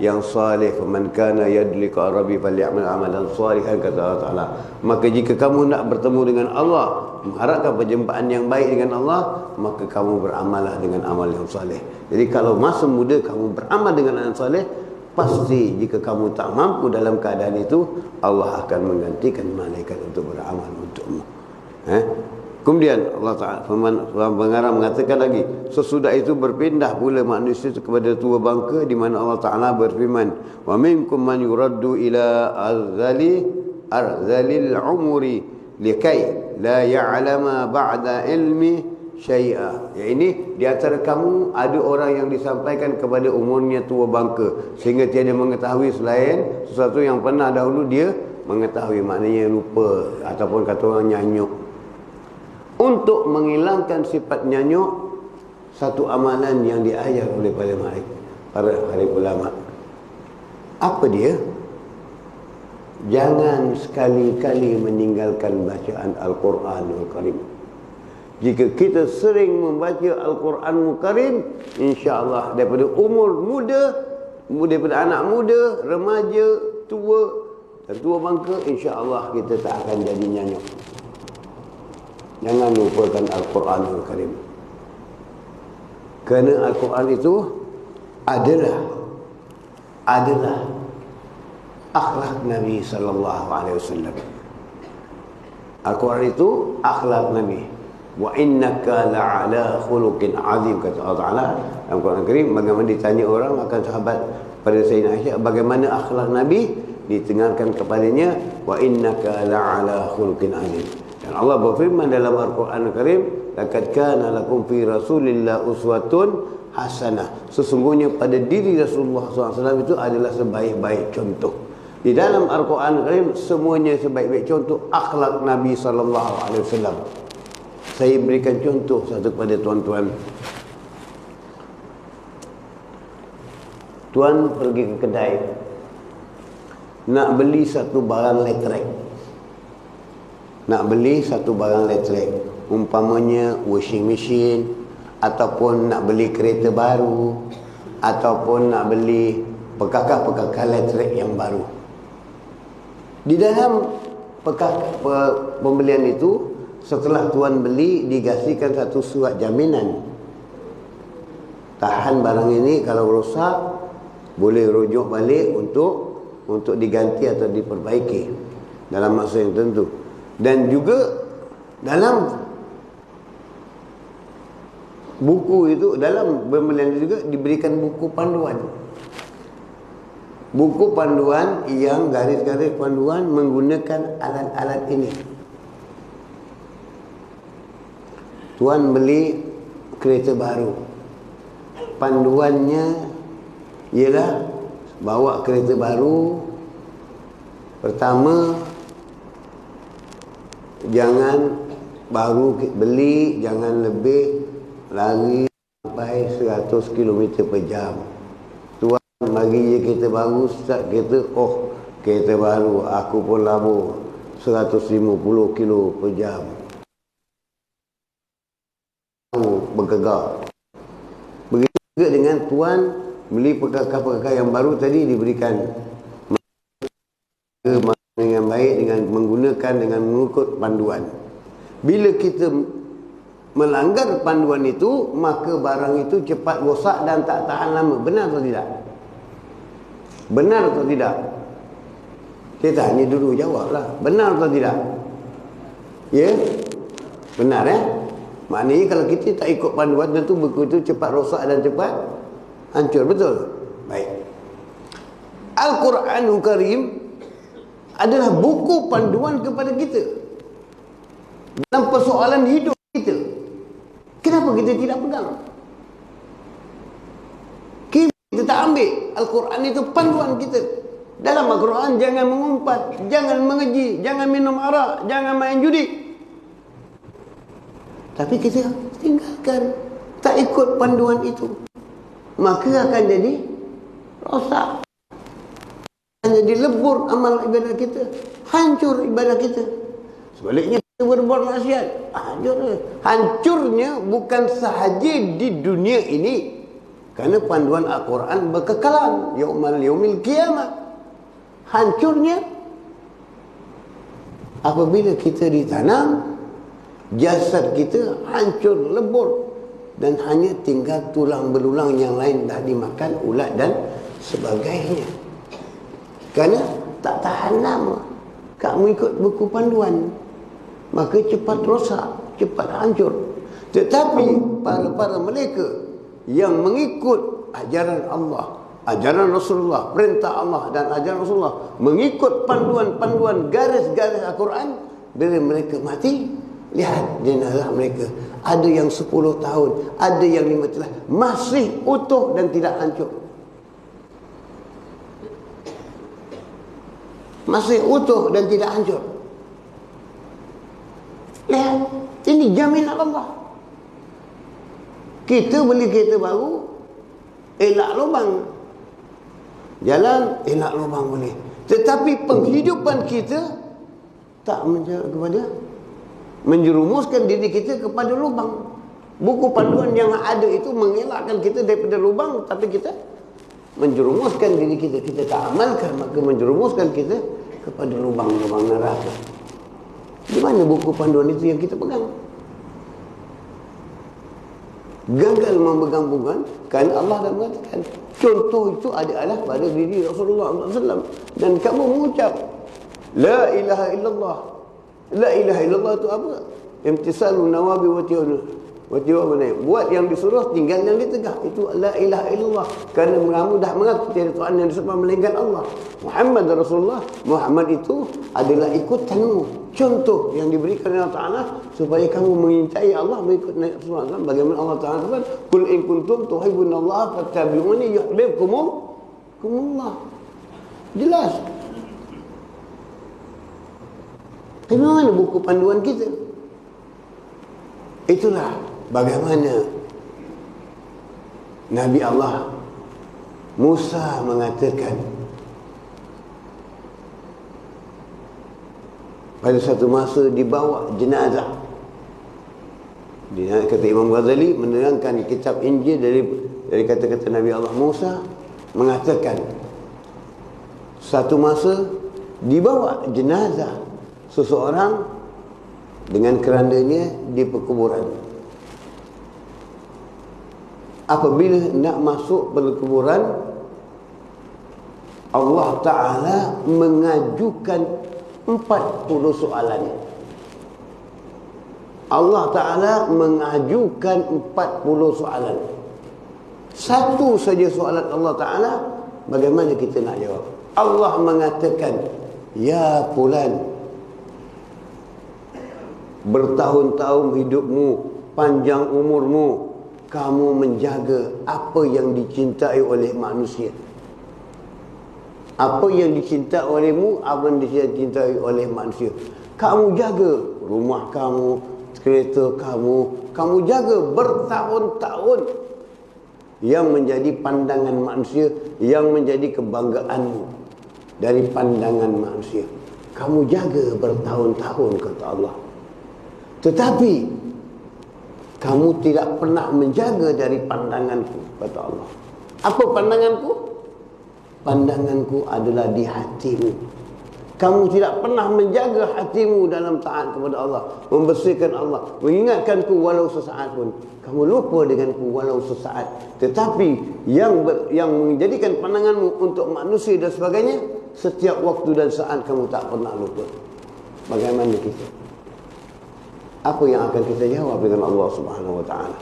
yang salih. Man kana yadlika rabbi falyamal amalan salihan, kata Allah Taala. Maka jika kamu nak bertemu dengan Allah, mengharapkan perjumpaan yang baik dengan Allah, maka kamu beramallah dengan amal yang salih. Jadi kalau masa muda kamu beramal dengan amal salih, pasti jika kamu tak mampu dalam keadaan itu, Allah akan menggantikan malaikat untuk beramal untukmu. Kemudian Allah Ta'ala pengarang mengatakan lagi, sesudah itu berpindah pula manusia itu kepada tua bangka, di mana Allah Ta'ala berfirman, wa minkum man yuraddu ila arzalil umuri likai la ya'lama ba'da ilmi syai'a. Ya, ini di antara kamu ada orang yang disampaikan kepada umurnya tua bangka sehingga tiada mengetahui selain sesuatu yang pernah dahulu dia mengetahui, maknanya lupa ataupun kata orang nyanyuk. Untuk menghilangkan sifat nyanyuk, satu amalan yang diajar oleh para ulama. Apa dia? Jangan sekali-kali meninggalkan bacaan Al-Quranul Karim. Jika kita sering membaca Al-Quranul Karim, insya-Allah daripada umur muda, daripada anak muda, remaja, tua dan tua bangka, insya-Allah kita tak akan jadi nyanyuk. Jangan lupakan Al-Quranul Karim. Kerana Al-Quran itu adalah akhlak Nabi sallallahu alaihi wasallam. Al-Quran itu akhlak Nabi. Wa innaka la'ala khuluqin azim, kata Allah Ta'ala dalam Quran Karim. Bagaimana ditanya orang akan sahabat pada Sayyidina Aisyah, bagaimana akhlak Nabi, ditengarkan kepadanya, wa innaka la'ala khuluqin azim. Dan Allah berfirman dalam Al-Quran Karim, laqad kana lakum fi rasulillah uswatun hasanah. Sesungguhnya pada diri Rasulullah SAW itu adalah sebaik-baik contoh. Di dalam Al-Quran Karim semuanya sebaik-baik contoh akhlak Nabi SAW. Saya berikan contoh satu kepada tuan-tuan. Tuan pergi ke kedai, nak beli satu barang elektrik. Umpamanya washing machine, ataupun nak beli kereta baru, ataupun nak beli perkakas-perkakas elektrik yang baru. Di dalam pembelian itu, setelah tuan beli, dikasihkan satu surat jaminan. Tahan barang ini, kalau rosak boleh rujuk balik untuk diganti atau diperbaiki dalam masa yang tentu. Dan juga dalam buku itu, dalam pembelian itu juga diberikan buku panduan. Buku panduan yang garis-garis panduan menggunakan alat-alat ini. Tuan beli kereta baru, panduannya ialah bawa kereta baru. Pertama, jangan baru beli, jangan lebih lari sampai 100 km per jam. Tuan bagi je kereta baru, start kereta, kereta baru, aku pun labur 150 km per jam. Bergegar. Begitu juga dengan tuan beli perkakas-perkakas yang baru tadi, diberikan dengan baik, dengan menggunakan, dengan mengikut panduan. Bila kita melanggar panduan itu, maka barang itu cepat rosak dan tak tahan lama. Benar atau tidak? Benar atau tidak? Saya tanya dulu, jawablah. Benar atau tidak? Ya? Benar, Maknanya kalau kita tak ikut panduan, tentu buku itu cepat rosak dan cepat hancur. Betul? Baik. Al-Quranul Karim adalah buku panduan kepada kita dalam persoalan hidup kita. Kenapa kita tidak pegang? Kita tak ambil Al-Quran itu panduan kita. Dalam Al-Quran jangan mengumpat, jangan mengeji, jangan minum arak, jangan main judi. Tapi kita tinggalkan, tak ikut panduan itu, maka akan jadi rosak, akan jadi lebur amal ibadah kita, hancur ibadah kita. Sebaliknya kita berbuat maksiat, hancur. Hancurnya bukan sahaja di dunia ini, kerana panduan Al-Quran berkekalan, yaumil qiyamah. Hancurnya apabila kita ditanam, jasad kita hancur lebur dan hanya tinggal tulang belulang, yang lain dah dimakan ulat dan sebagainya. Kerana tak tahan lama kamu ikut buku panduan, maka cepat rosak, cepat hancur. Tetapi para mereka yang mengikut ajaran Allah, ajaran Rasulullah, perintah Allah dan ajaran Rasulullah, mengikut panduan-panduan garis-garis Al-Quran, bila mereka mati, lihat jenazah mereka, ada yang 10 tahun, ada yang 5 tahun, masih utuh dan tidak hancur. Masih utuh dan tidak hancur. Lihat, ini jaminan Allah. Kita beli kereta baru, elak lubang. Jalan, elak lubang boleh. Tetapi penghidupan kita tak menjerumuskan diri kita kepada lubang. Buku panduan yang ada itu mengelakkan kita daripada lubang, tapi kita menjerumuskan diri kita. Kita tak amalkan, maka menjerumuskan kita kepada lubang-lubang neraka. Di mana buku panduan itu yang kita pegang? Gagal memegang bukan, kerana Allah dah mengatakan contoh itu adalah pada diri Rasulullah SAW. Dan kamu mengucap La ilaha illallah. La ilaha illallah itu apa? Imtisalu nawabi wa tiwa. Buat yang disuruh, tinggal yang ditegak. Itu la ilaha illallah. Kerana kamu dah mengaku tiada Tuhan yang disembah melainkan Allah. Muhammad Rasulullah. Muhammad itu adalah ikutanmu. Contoh yang diberikan oleh Allah Ta'ala supaya kamu mencintai Allah, mengikut Nabi Rasulullah. Bagaimana Allah Ta'ala katakan, Qul in kuntum tuhibbunallaha fattabi'uni yuhibbukumullah. Jelas. Tapi mana buku panduan kita? Itulah bagaimana Nabi Allah Musa mengatakan pada satu masa dibawa jenazah. Dia kata Imam Ghazali menerangkan kitab Injil dari kata-kata Nabi Allah Musa, mengatakan satu masa dibawa jenazah seseorang dengan kerandanya di perkuburan. Apabila nak masuk perkuburan, Allah Ta'ala mengajukan 40 soalan. Allah Ta'ala mengajukan 40 soalan. Satu saja soalan Allah Ta'ala, bagaimana kita nak jawab? Allah mengatakan, ya fulan, bertahun-tahun hidupmu, panjang umurmu, kamu menjaga apa yang dicintai oleh manusia. Apa yang dicintai olehmu, apa yang dicintai oleh manusia. Kamu jaga rumah kamu, kereta kamu jaga bertahun-tahun. Yang menjadi pandangan manusia, yang menjadi kebanggaanmu dari pandangan manusia, kamu jaga bertahun-tahun, kata Allah. Tetapi kamu tidak pernah menjaga dari pandanganku, kata Allah. Apa pandanganku? Pandanganku adalah di hatimu. Kamu tidak pernah menjaga hatimu dalam taat kepada Allah, membersihkan Allah, mengingatkanku walau sesaat pun. Kamu lupa denganku walau sesaat. Tetapi yang menjadikan pandanganmu untuk manusia dan sebagainya, setiap waktu dan saat kamu tak pernah lupa. Bagaimana kita? Apa yang akan kita jawab dengan Allah Subhanahu Wa Taala?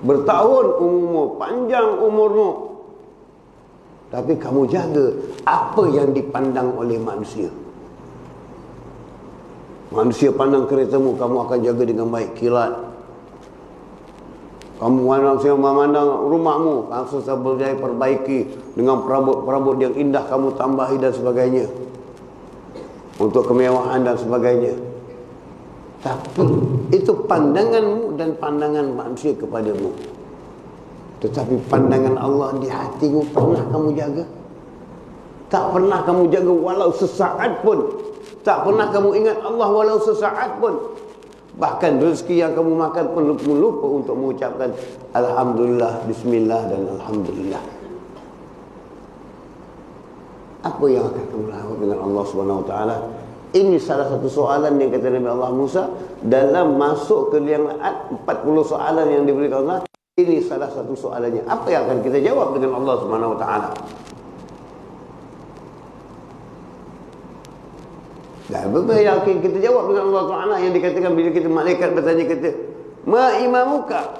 Bertahun umurmu, panjang umurmu, tapi kamu jaga apa yang dipandang oleh manusia. Manusia pandang keretamu, kamu akan jaga dengan baik, kilat. Kamu memandang rumahmu, langsung berjaya perbaiki dengan perabot-perabot yang indah, kamu tambahi dan sebagainya, untuk kemewahan dan sebagainya. Tapi itu pandanganmu dan pandangan manusia kepadamu. Tetapi pandangan Allah di hatimu pernah kamu jaga? Tak pernah kamu jaga walau sesaat pun. Tak pernah kamu ingat Allah walau sesaat pun. Bahkan rezeki yang kamu makan pun lupa untuk mengucapkan Alhamdulillah, Bismillah dan Alhamdulillah. Apa yang akan kamu lakukan dengan Allah Subhanahu Wa Taala? Ini salah satu soalan yang kata Nabi Allah Musa dalam masuk ke liang lahat 40 soalan yang diberikan Allah. Ini salah satu soalannya. Apa yang akan kita jawab dengan Allah Subhanahu Wa Taala? Dan apa yang akan kita jawab dengan Allah Taala yang dikatakan bila kita malaikat bertanya kita, "Ma imamuka?"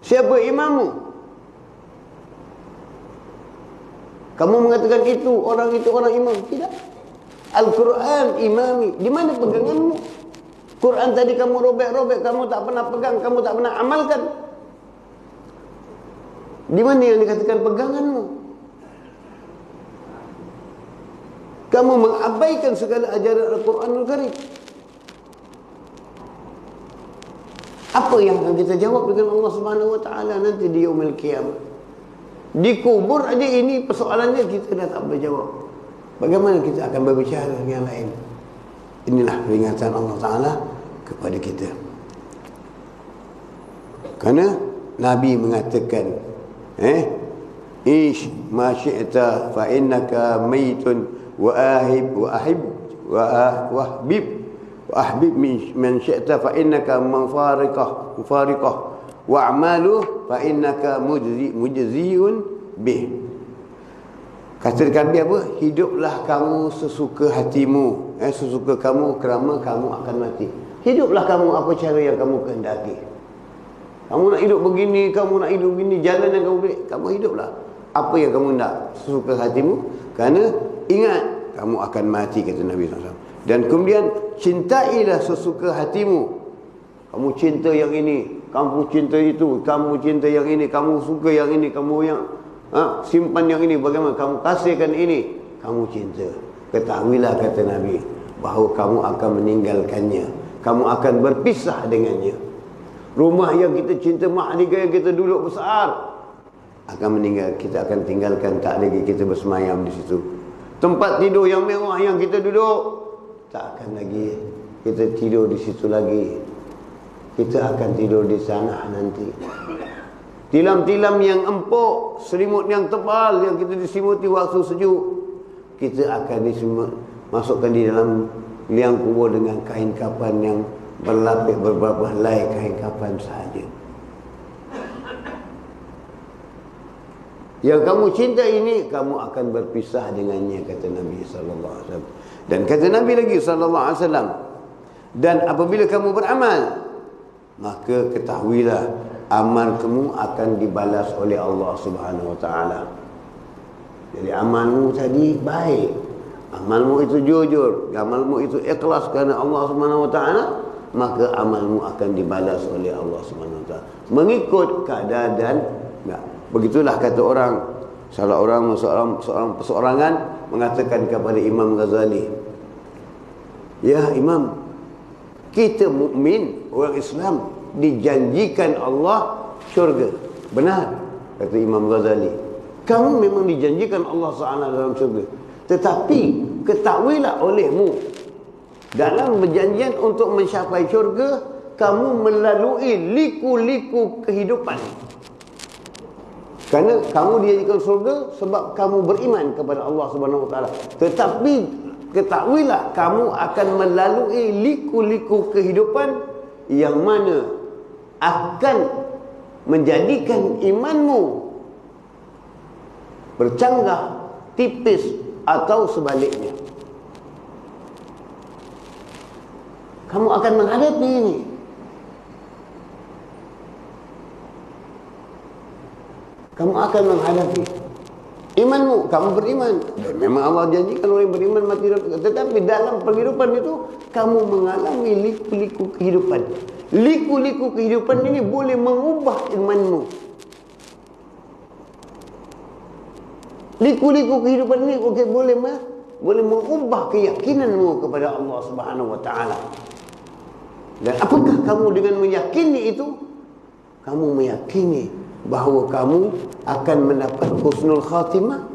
Siapa imammu? Kamu mengatakan itu orang imam. Tidak. Al-Quran imami. Di mana peganganmu? Quran tadi kamu robek-robek, kamu tak pernah pegang, kamu tak pernah amalkan. Di mana yang dikatakan peganganmu? Kamu mengabaikan segala ajaran Al-Quranul Karim. Apa yang akan kita jawab dengan Allah Subhanahu Wa Taala nanti di yaumil qiyamah? Dikubur aja ini persoalannya kita dah tak boleh jawab. Bagaimana kita akan berbicara dengan yang lain? Inilah peringatan Allah Ta'ala kepada kita. Kerana Nabi mengatakan, Ish ma syi'ta fa innaka maytun wa ahbib min syi'ta fa innaka mufariqah wa a'maluh fa innaka mujziun bih. Kata Nabi apa? Hiduplah kamu sesuka hatimu, sesuka kamu kerana kamu akan mati. Hiduplah kamu apa cara yang kamu kehendaki. Kamu nak hidup begini, kamu nak hidup begini, jalan yang kamu pilih, kamu hiduplah apa yang kamu nak, sesuka hatimu, kerana ingat kamu akan mati, kata Nabi SAW. Dan kemudian cintailah sesuka hatimu. Kamu cinta yang ini, kamu cinta itu, kamu cinta yang ini, kamu suka yang ini, kamu yang simpan yang ini, bagaimana kamu kasihkan ini, kamu cinta. Ketahuilah, kata Nabi, bahawa kamu akan meninggalkannya, kamu akan berpisah dengannya. Rumah yang kita cinta, mahligai yang kita duduk besar, akan meninggal, kita akan tinggalkan, tak lagi kita bersemayam di situ. Tempat tidur yang mewah yang kita duduk, tak akan lagi kita tidur di situ lagi. Kita akan tidur di sana nanti. Tilam-tilam yang empuk, selimut yang tebal yang kita diselimuti waktu sejuk, kita akan masukkan di dalam liang kubur dengan kain kafan yang berlapis beberapa helai kain kafan sahaja. Yang kamu cinta ini, kamu akan berpisah dengannya, kata Nabi SAW. Dan kata Nabi lagi SAW, dan apabila kamu beramal, maka ketahuilah amal kamu akan dibalas oleh Allah Subhanahu Wa Taala. Jadi amalmu tadi baik, amalmu itu jujur, amalmu itu ikhlas kerana Allah Subhanahu Wa Taala, maka amalmu akan dibalas oleh Allah Subhanahu Wa Taala mengikut keadaan dan begitulah kata orang. Salah orang seorang perseorangan mengatakan kepada Imam Ghazali, "Ya Imam, kita mukmin, orang Islam, dijanjikan Allah syurga." Benar, kata Imam Ghazali. Kamu memang dijanjikan Allah SWT dalam syurga. Tetapi ketahuilah olehmu, dalam perjanjian untuk mencapai syurga, kamu melalui liku-liku kehidupan. Kerana kamu dijanjikan syurga sebab kamu beriman kepada Allah Subhanahu Wa Taala. Tetapi ketahuilah kamu akan melalui liku-liku kehidupan yang mana akan menjadikan imanmu bercanggah, tipis atau sebaliknya. Kamu akan menghadapi ini. Kamu akan menghadapi imanmu, kamu beriman. Dan memang Allah janjikan orang yang beriman mati dalam. Tetapi dalam kehidupan itu kamu mengalami liku-liku kehidupan. Liku-liku kehidupan ini boleh mengubah imanmu. Liku-liku kehidupan ini boleh mengubah keyakinanmu kepada Allah Subhanahu Wa Taala. Dan apakah kamu dengan meyakini itu? Kamu meyakini bahawa kamu akan mendapat husnul khatimah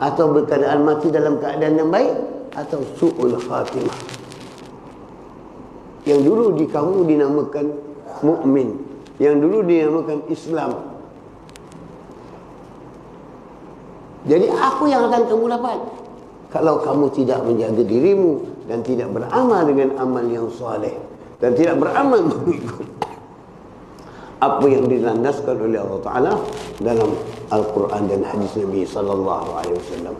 atau berkeadaan mati dalam keadaan yang baik, atau su'ul khatimah. Yang dulu kamu dinamakan mukmin, yang dulu dinamakan Islam. Jadi apa yang akan kamu dapat kalau kamu tidak menjaga dirimu dan tidak beramal dengan amal yang soleh dan tidak beramal mengikut apa yang dilandaskan oleh Allah Ta'ala dalam Al-Quran dan hadis Nabi Sallallahu Alaihi Wasallam.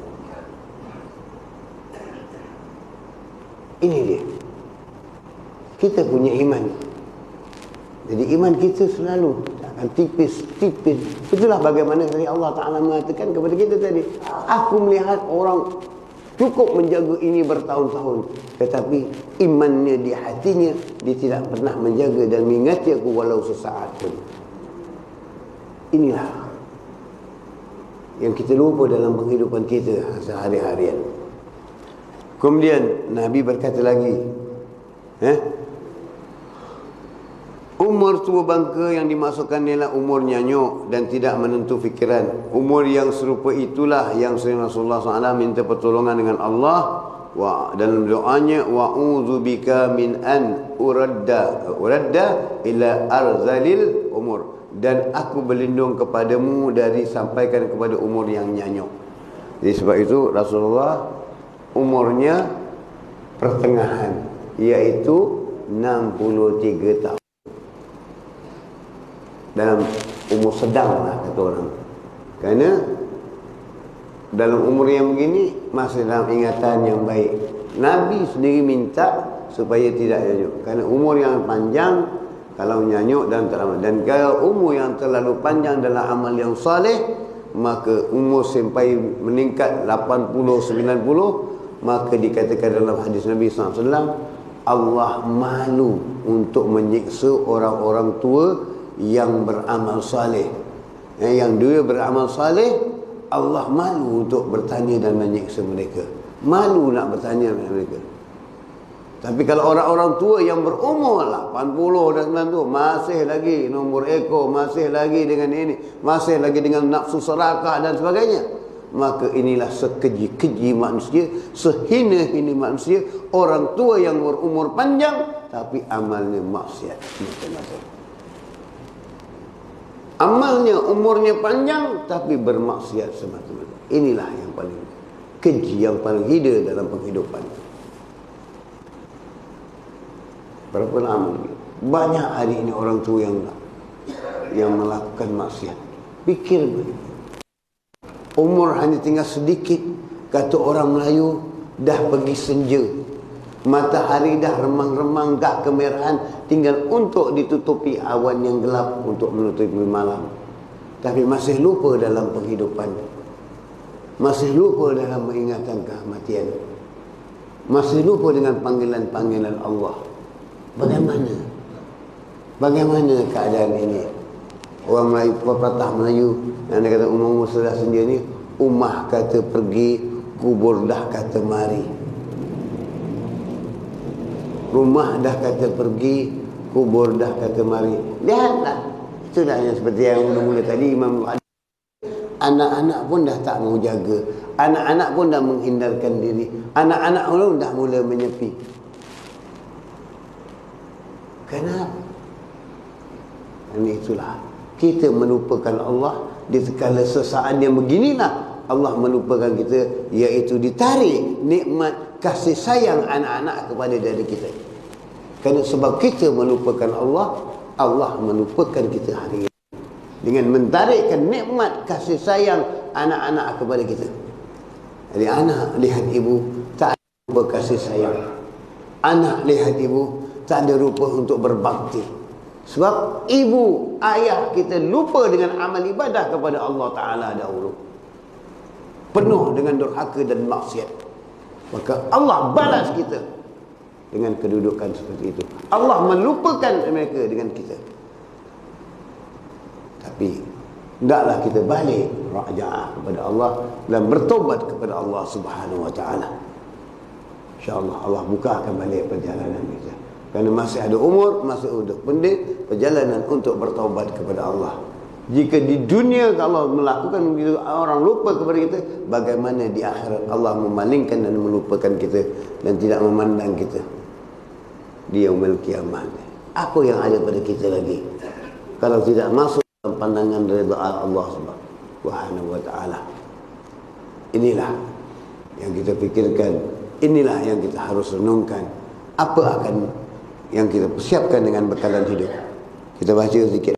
Ini dia, kita punya iman. Jadi iman kita selalu akan tipis. Itulah bagaimana tadi Allah Ta'ala mengatakan kepada kita tadi, aku melihat orang cukup menjaga ini bertahun-tahun, tetapi imannya di hatinya, dia tidak pernah menjaga dan mengingati aku walau sesaat pun. Inilah yang kita lupa dalam penghidupan kita sehari-harian. Kemudian Nabi berkata lagi, umur tua bangka yang dimasukkan ialah umur nyanyuk dan tidak menentu fikiran. Umur yang serupa itulah yang sering Rasulullah SAW minta pertolongan dengan Allah dalam doanya, wa'udzubika min an uradda ila arzalil umur, dan aku berlindung kepadamu dari sampaikan kepada umur yang nyanyuk. Jadi sebab itu Rasulullah umurnya pertengahan, iaitu 63 tahun. Dalam umur sedang lah kata orang. Kerana dalam umur yang begini masih dalam ingatan yang baik. Nabi sendiri minta supaya tidak nyanyuk. Kerana umur yang panjang kalau nyanyuk dan terlalu, dan kalau umur yang terlalu panjang dalam amal yang soleh, maka umur sampai meningkat 80-90, maka dikatakan dalam hadis Nabi SAW, Allah malu untuk menyiksa orang-orang tua yang beramal saleh. Yang dia beramal saleh, Allah malu untuk bertanya dan menyiksa mereka. Malu nak bertanya dengan mereka. Tapi kalau orang-orang tua yang berumur 80 dan 90, masih lagi nombor ekor, masih lagi dengan ini, masih lagi dengan nafsu serakah dan sebagainya, maka inilah sekeji-keji manusia, sehina-hina manusia, orang tua yang berumur panjang tapi amalnya maksiat macam-macam. Amalnya umurnya panjang tapi bermaksiat semata-mata. Inilah yang paling keji, yang paling hina dalam penghidupan. Berapa lama lagi? Banyak hari ini orang tua yang melakukan maksiat. Pikir begitu. Umur hanya tinggal sedikit, kata orang Melayu, dah pergi senja. Matahari dah remang-remang, dah kemerahan, tinggal untuk ditutupi awan yang gelap untuk menutupi malam. Tapi masih lupa dalam penghidupan, masih lupa dalam mengingatan kematian, masih lupa dengan panggilan-panggilan Allah. Bagaimana keadaan ini? Orang Melayu, pepatah Melayu yang dia kata umur sudah sendiri ni, umah kata pergi, kubur dah kata mari. Rumah dah kata pergi, kubur dah kata mari. Lihatlah, itulah yang seperti yang mula-mula tadi Imam Bukhari. Anak-anak pun dah tak mau jaga, anak-anak pun dah menghindarkan diri, anak-anak pun dah mula menyepi. Kenapa? Dan itulah kita melupakan Allah di sekala sesaat yang beginilah Allah melupakan kita, iaitu ditarik nikmat kasih sayang anak-anak kepada diri kita. Kerana sebab kita melupakan Allah, Allah melupakan kita hari ini dengan mentarikkan nikmat kasih sayang anak-anak kepada kita. Jadi anak lihat ibu tak ada rupa kasih sayang, anak lihat ibu tak ada rupa untuk berbakti. Sebab ibu, ayah kita lupa dengan amal ibadah kepada Allah Ta'ala dahulu, penuh dengan durhaka dan maksiat. Maka Allah balas kita dengan kedudukan seperti itu. Allah melupakan mereka dengan kita. Tapi hendaklah kita balik raja'ah kepada Allah dan bertobat kepada Allah Subhanahu wa Ta'ala. InsyaAllah Allah bukakan balik perjalanan kita. Kerana masih ada umur, masih ada pendek perjalanan untuk bertaubat kepada Allah. Jika di dunia Allah melakukan begitu, orang lupa kepada kita, bagaimana di akhirat Allah memalingkan dan melupakan kita dan tidak memandang kita di yaumil qiyamah. Apa yang ada pada kita lagi kalau tidak masuk dalam pandangan redha Allah Subhanahu wa taala? Inilah yang kita pikirkan, inilah yang kita harus renungkan. Apa akan yang kita persiapkan dengan bekalan hidup? Kita baca sedikit.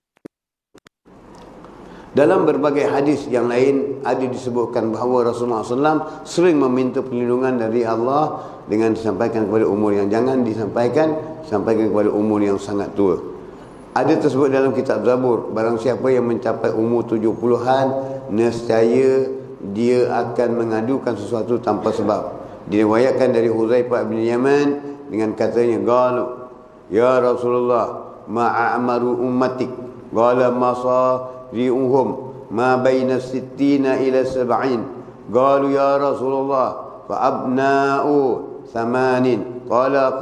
Dalam berbagai hadis yang lain ada disebutkan bahawa Rasulullah SAW sering meminta perlindungan dari Allah dengan disampaikan kepada umur yang jangan disampaikan, sampaikan kepada umur yang sangat tua. Ada tersebut dalam kitab Zabur, barang siapa yang mencapai umur 70-an, nescaya dia akan mengadukan sesuatu tanpa sebab. Diriwayatkan dari Huzaifah bin Yaman dengan katanya, qalu ya Rasulullah ma'amaru ummatik, qala masari'uhum ma baina sittina ila sab'in, qalu ya Rasulullah fa abna'u thamanin, qala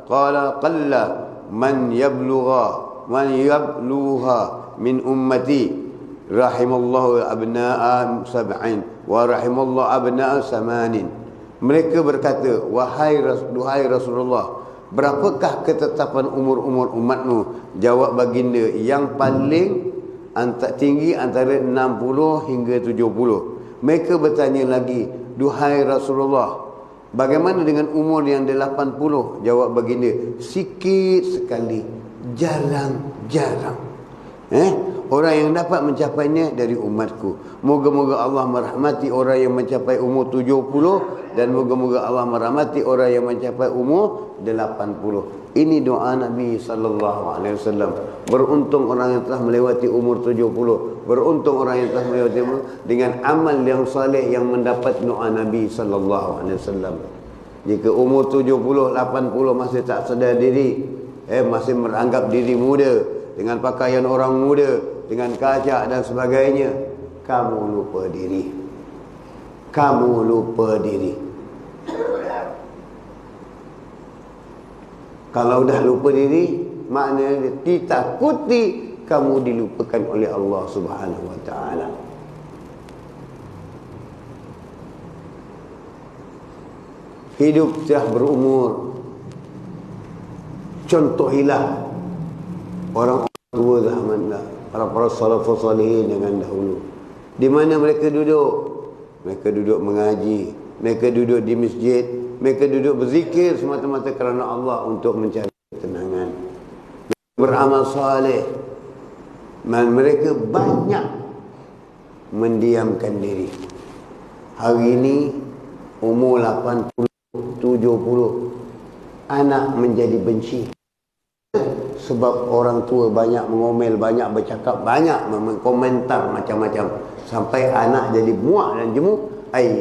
qalla man yabluha min ummati rahimallahu abna'a sab'in wa rahimallahu abna'a samanin. Mereka berkata, wahai Rasulullah, berapakah ketetapan umur-umur umatmu? Jawab baginda, yang paling tinggi antara 60 hingga 70. Mereka bertanya lagi, duhai Rasulullah, bagaimana dengan umur yang 80? Jawab baginda, sikit sekali, jarang-jarang. Orang yang dapat mencapainya dari umatku. Moga-moga Allah merahmati orang yang mencapai umur 70 dan moga-moga Allah merahmati orang yang mencapai umur 80. Ini doa Nabi SAW. Beruntung orang yang telah melewati umur 70. Beruntung orang yang telah melewati umur dengan amal yang saleh yang mendapat doa Nabi SAW. Jika umur 70, 80 masih tak sedar diri, masih menganggap diri muda, dengan pakaian orang muda, dengan kaca dan sebagainya, kamu lupa diri. Kamu lupa diri. Kalau dah lupa diri, maknanya ditakuti kamu dilupakan oleh Allah Subhanahu wa taala. Hidup telah berumur. Contohilah orang tua zaman dah, para salafus salihin dengan dahulu. Di mana mereka duduk? Mereka duduk mengaji, mereka duduk di masjid, mereka duduk berzikir semata-mata kerana Allah untuk mencari ketenangan. Beramal saleh. Dan mereka banyak mendiamkan diri. Hari ini umur 80, 70, anak menjadi benci. Sebab orang tua banyak mengomel, banyak bercakap, banyak mengomentar macam-macam. Sampai anak jadi muak dan jemu.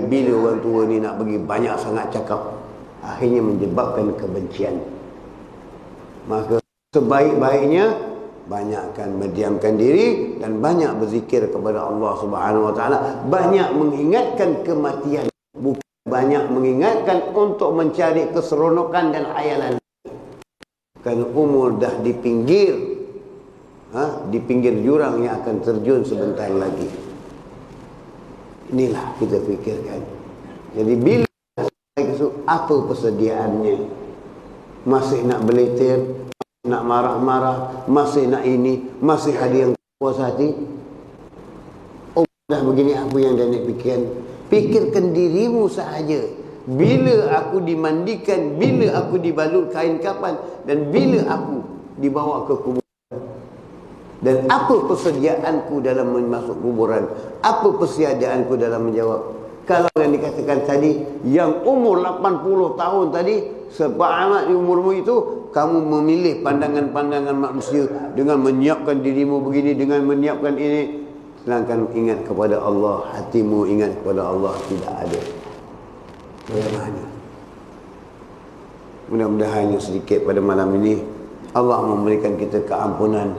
Bila orang tua ni nak bagi banyak sangat cakap, akhirnya menyebabkan kebencian. Maka sebaik-baiknya banyakkan mendiamkan diri dan banyak berzikir kepada Allah Subhanahu wa taala, banyak mengingatkan kematian, bukan banyak mengingatkan untuk mencari keseronokan dan khayalan. Kerana umur dah di pinggir jurang yang akan terjun sebentar lagi. Inilah kita fikirkan. Jadi bila apa persediaannya? Masih nak beletir, nak marah-marah, masih nak ini, masih ada yang puas hati. Oh, dah begini apa yang dah nak fikirkan? Fikirkan dirimu sahaja. Bila aku dimandikan, bila aku dibalut kain kafan, dan bila aku dibawa ke kuburan. Dan apa persediaanku dalam masuk kuburan? Apa persediaanku dalam menjawab? Kalau yang dikatakan tadi, yang umur 80 tahun tadi, sepahamat di umurmu itu, kamu memilih pandangan-pandangan manusia dengan menyiapkan dirimu begini, dengan menyiapkan ini. Sedangkan ingat kepada Allah, hatimu ingat kepada Allah tidak ada. Bagaimana? Mudah-mudahan sedikit pada malam ini Allah memberikan kita keampunan,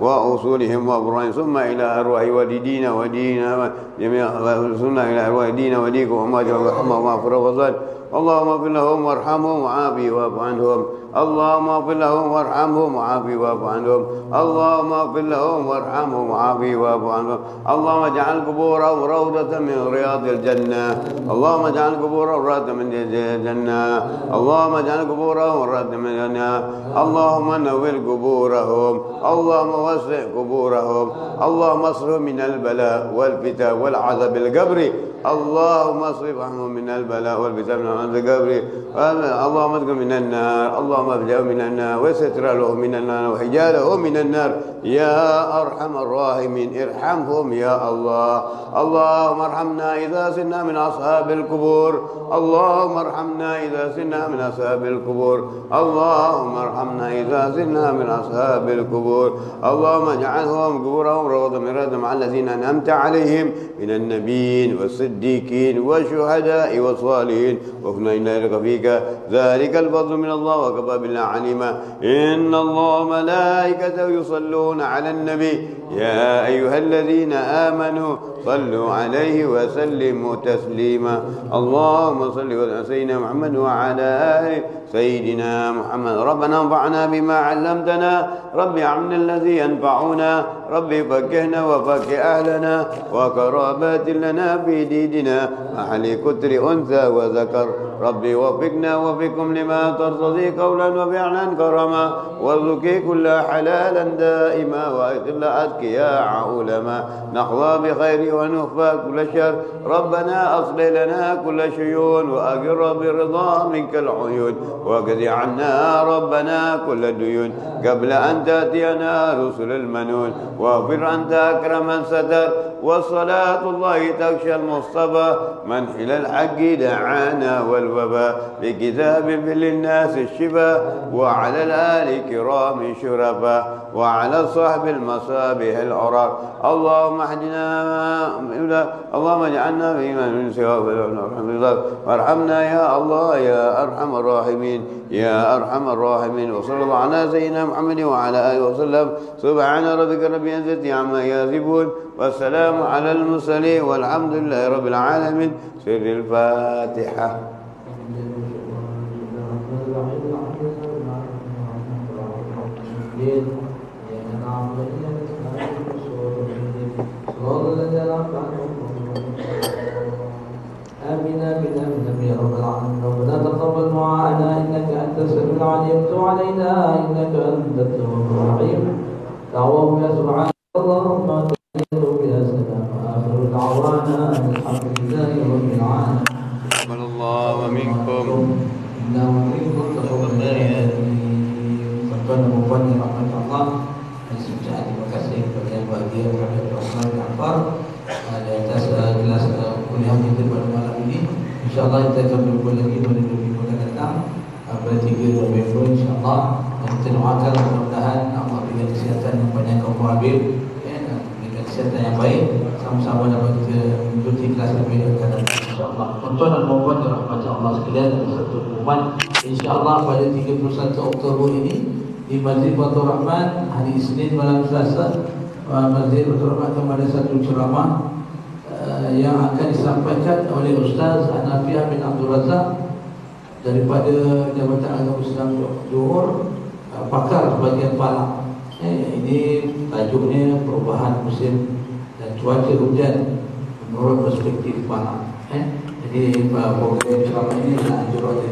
وأصولهم وأبرائهم ثم إلى أرواح والدينا ودينا جميع ثم إلى أرواح دينا وديكم وأمواتهم وارحمهم وأغفر وصل اللهم اغفر لهم وارحمهم وعافهم واعف عنهم اللهم اغفر لهم وارحمهم وعافهم واعف عنهم اللهم اغفر لهم وارحمهم وعافهم واعف عنهم اللهم اجعل قبورهم روضة من رياض الجنة اللهم اجعل قبورهم روضة من الجنة اللهم اجعل قبورهم روضة من الجنة اللهم نور قبورهم اللهم وسع قبورهم اللهم اصرف من البلاء والفتن والعذاب القبري اللهم اصرف عنهم من البلاء والفتن والعذاب القبري اللهم اسقهم من النار اللهم ابلغهم من النار وستر لهم من النار وحجالهم من النار يا أرحم الراحمين ارحمهم يا الله اللهم ارحمنا إذا صرنا من أصحاب القبور اللهم ارحمنا إذا صرنا من أصحاب القبور اللهم ارحمنا إذا صرنا من أصحاب القبور اللهم اجعلهم قبورهم روضة من رياض مع الذين أنعمت عليهم من النبيين والصديقين والشهداء والصالحين وكنا إلى رفيقا ذلك الفضل من الله وكفى بالله عليما إن الله وملائكته يصلون على النبي يا أيها الذين آمنوا صلوا عليه وسلموا تسليما اللهم صل على سيدنا محمد وعلى آل سيدنا محمد ربنا انفعنا بما علمتنا رب علمنا الذي ينفعنا رب فكهنا وفكه أهلنا وكرامات لنا في ديننا أحل كتر أنثى وذكر ربي وفقنا وفقكم لما ترتضي قولا وفعلا كرما وارزقي كل حلالا دائما وأكل أتقياء علما نحظى بخير ونخفى كل شر ربنا أصلح لنا كل شيون وأقر برضا منك العيون وقض عنا ربنا كل الديون قبل أن تأتينا رسل المنون واغفر أنت أكرم من ستر وصلاة الله تغشى المصطفى من إلى الحق دعانا والوباء بكتاب للناس الشفاء وعلى الآل كرام شرفاء وعلى صحب المصابيح العرار اللهم اهدنا اللهم اجعلنا في من سواك وارحمنا يا الله يا أرحم الراحمين يا أرحم الراحمين وصلى الله على سيدنا محمد وعلى آله وسلم سبحان ربك رب العزة عما يصفون والسلام على المرسلين والحمد لله رب العالمين سر الفاتحة آمين آمين آمين يا رب العالمين ربنا تقبل دعاءنا إنك أنت السميع العليم تب علينا إنك أنت التواب الرحيم دعواهم يا سبحان اللهم تقبل بها سلام وآخر دعوانا الحمد لله رب العالمين تقبل الله ومنكم إنا ومنكم تقبل ربنا مفضل رحمة الله terima kasih kepada yang bahagia kepada Rahman Jafar di atas kelas kuliah kita pada malam ini. InsyaAllah kita akan berjumpa lagi pada minggu yang datang pada 3 November insyaAllah. Dan kita doakan mudah-mudahan Allah berikan kesihatan yang banyak kaum Habib dan berikan kesihatan yang baik sama-sama dapat kita mengikuti kelas lebih akan datang insyaAllah. Tuan dan puan rahmat Allah sekalian dan satu pengumuman insyaAllah pada 31 Oktober ini di Masjid Batur Rahman hari Isnin malam Selasa Masjid Batur Rahman akan ada satu ceramah yang akan disampaikan oleh Ustaz Hanafiah bin Abdul Razak daripada Jabatan Agama Islam Johor, pakar bahagian falak. Ini tajuknya perubahan musim dan cuaca hujan menurut perspektif falak. Jadi program ceramah ini adalah anjuran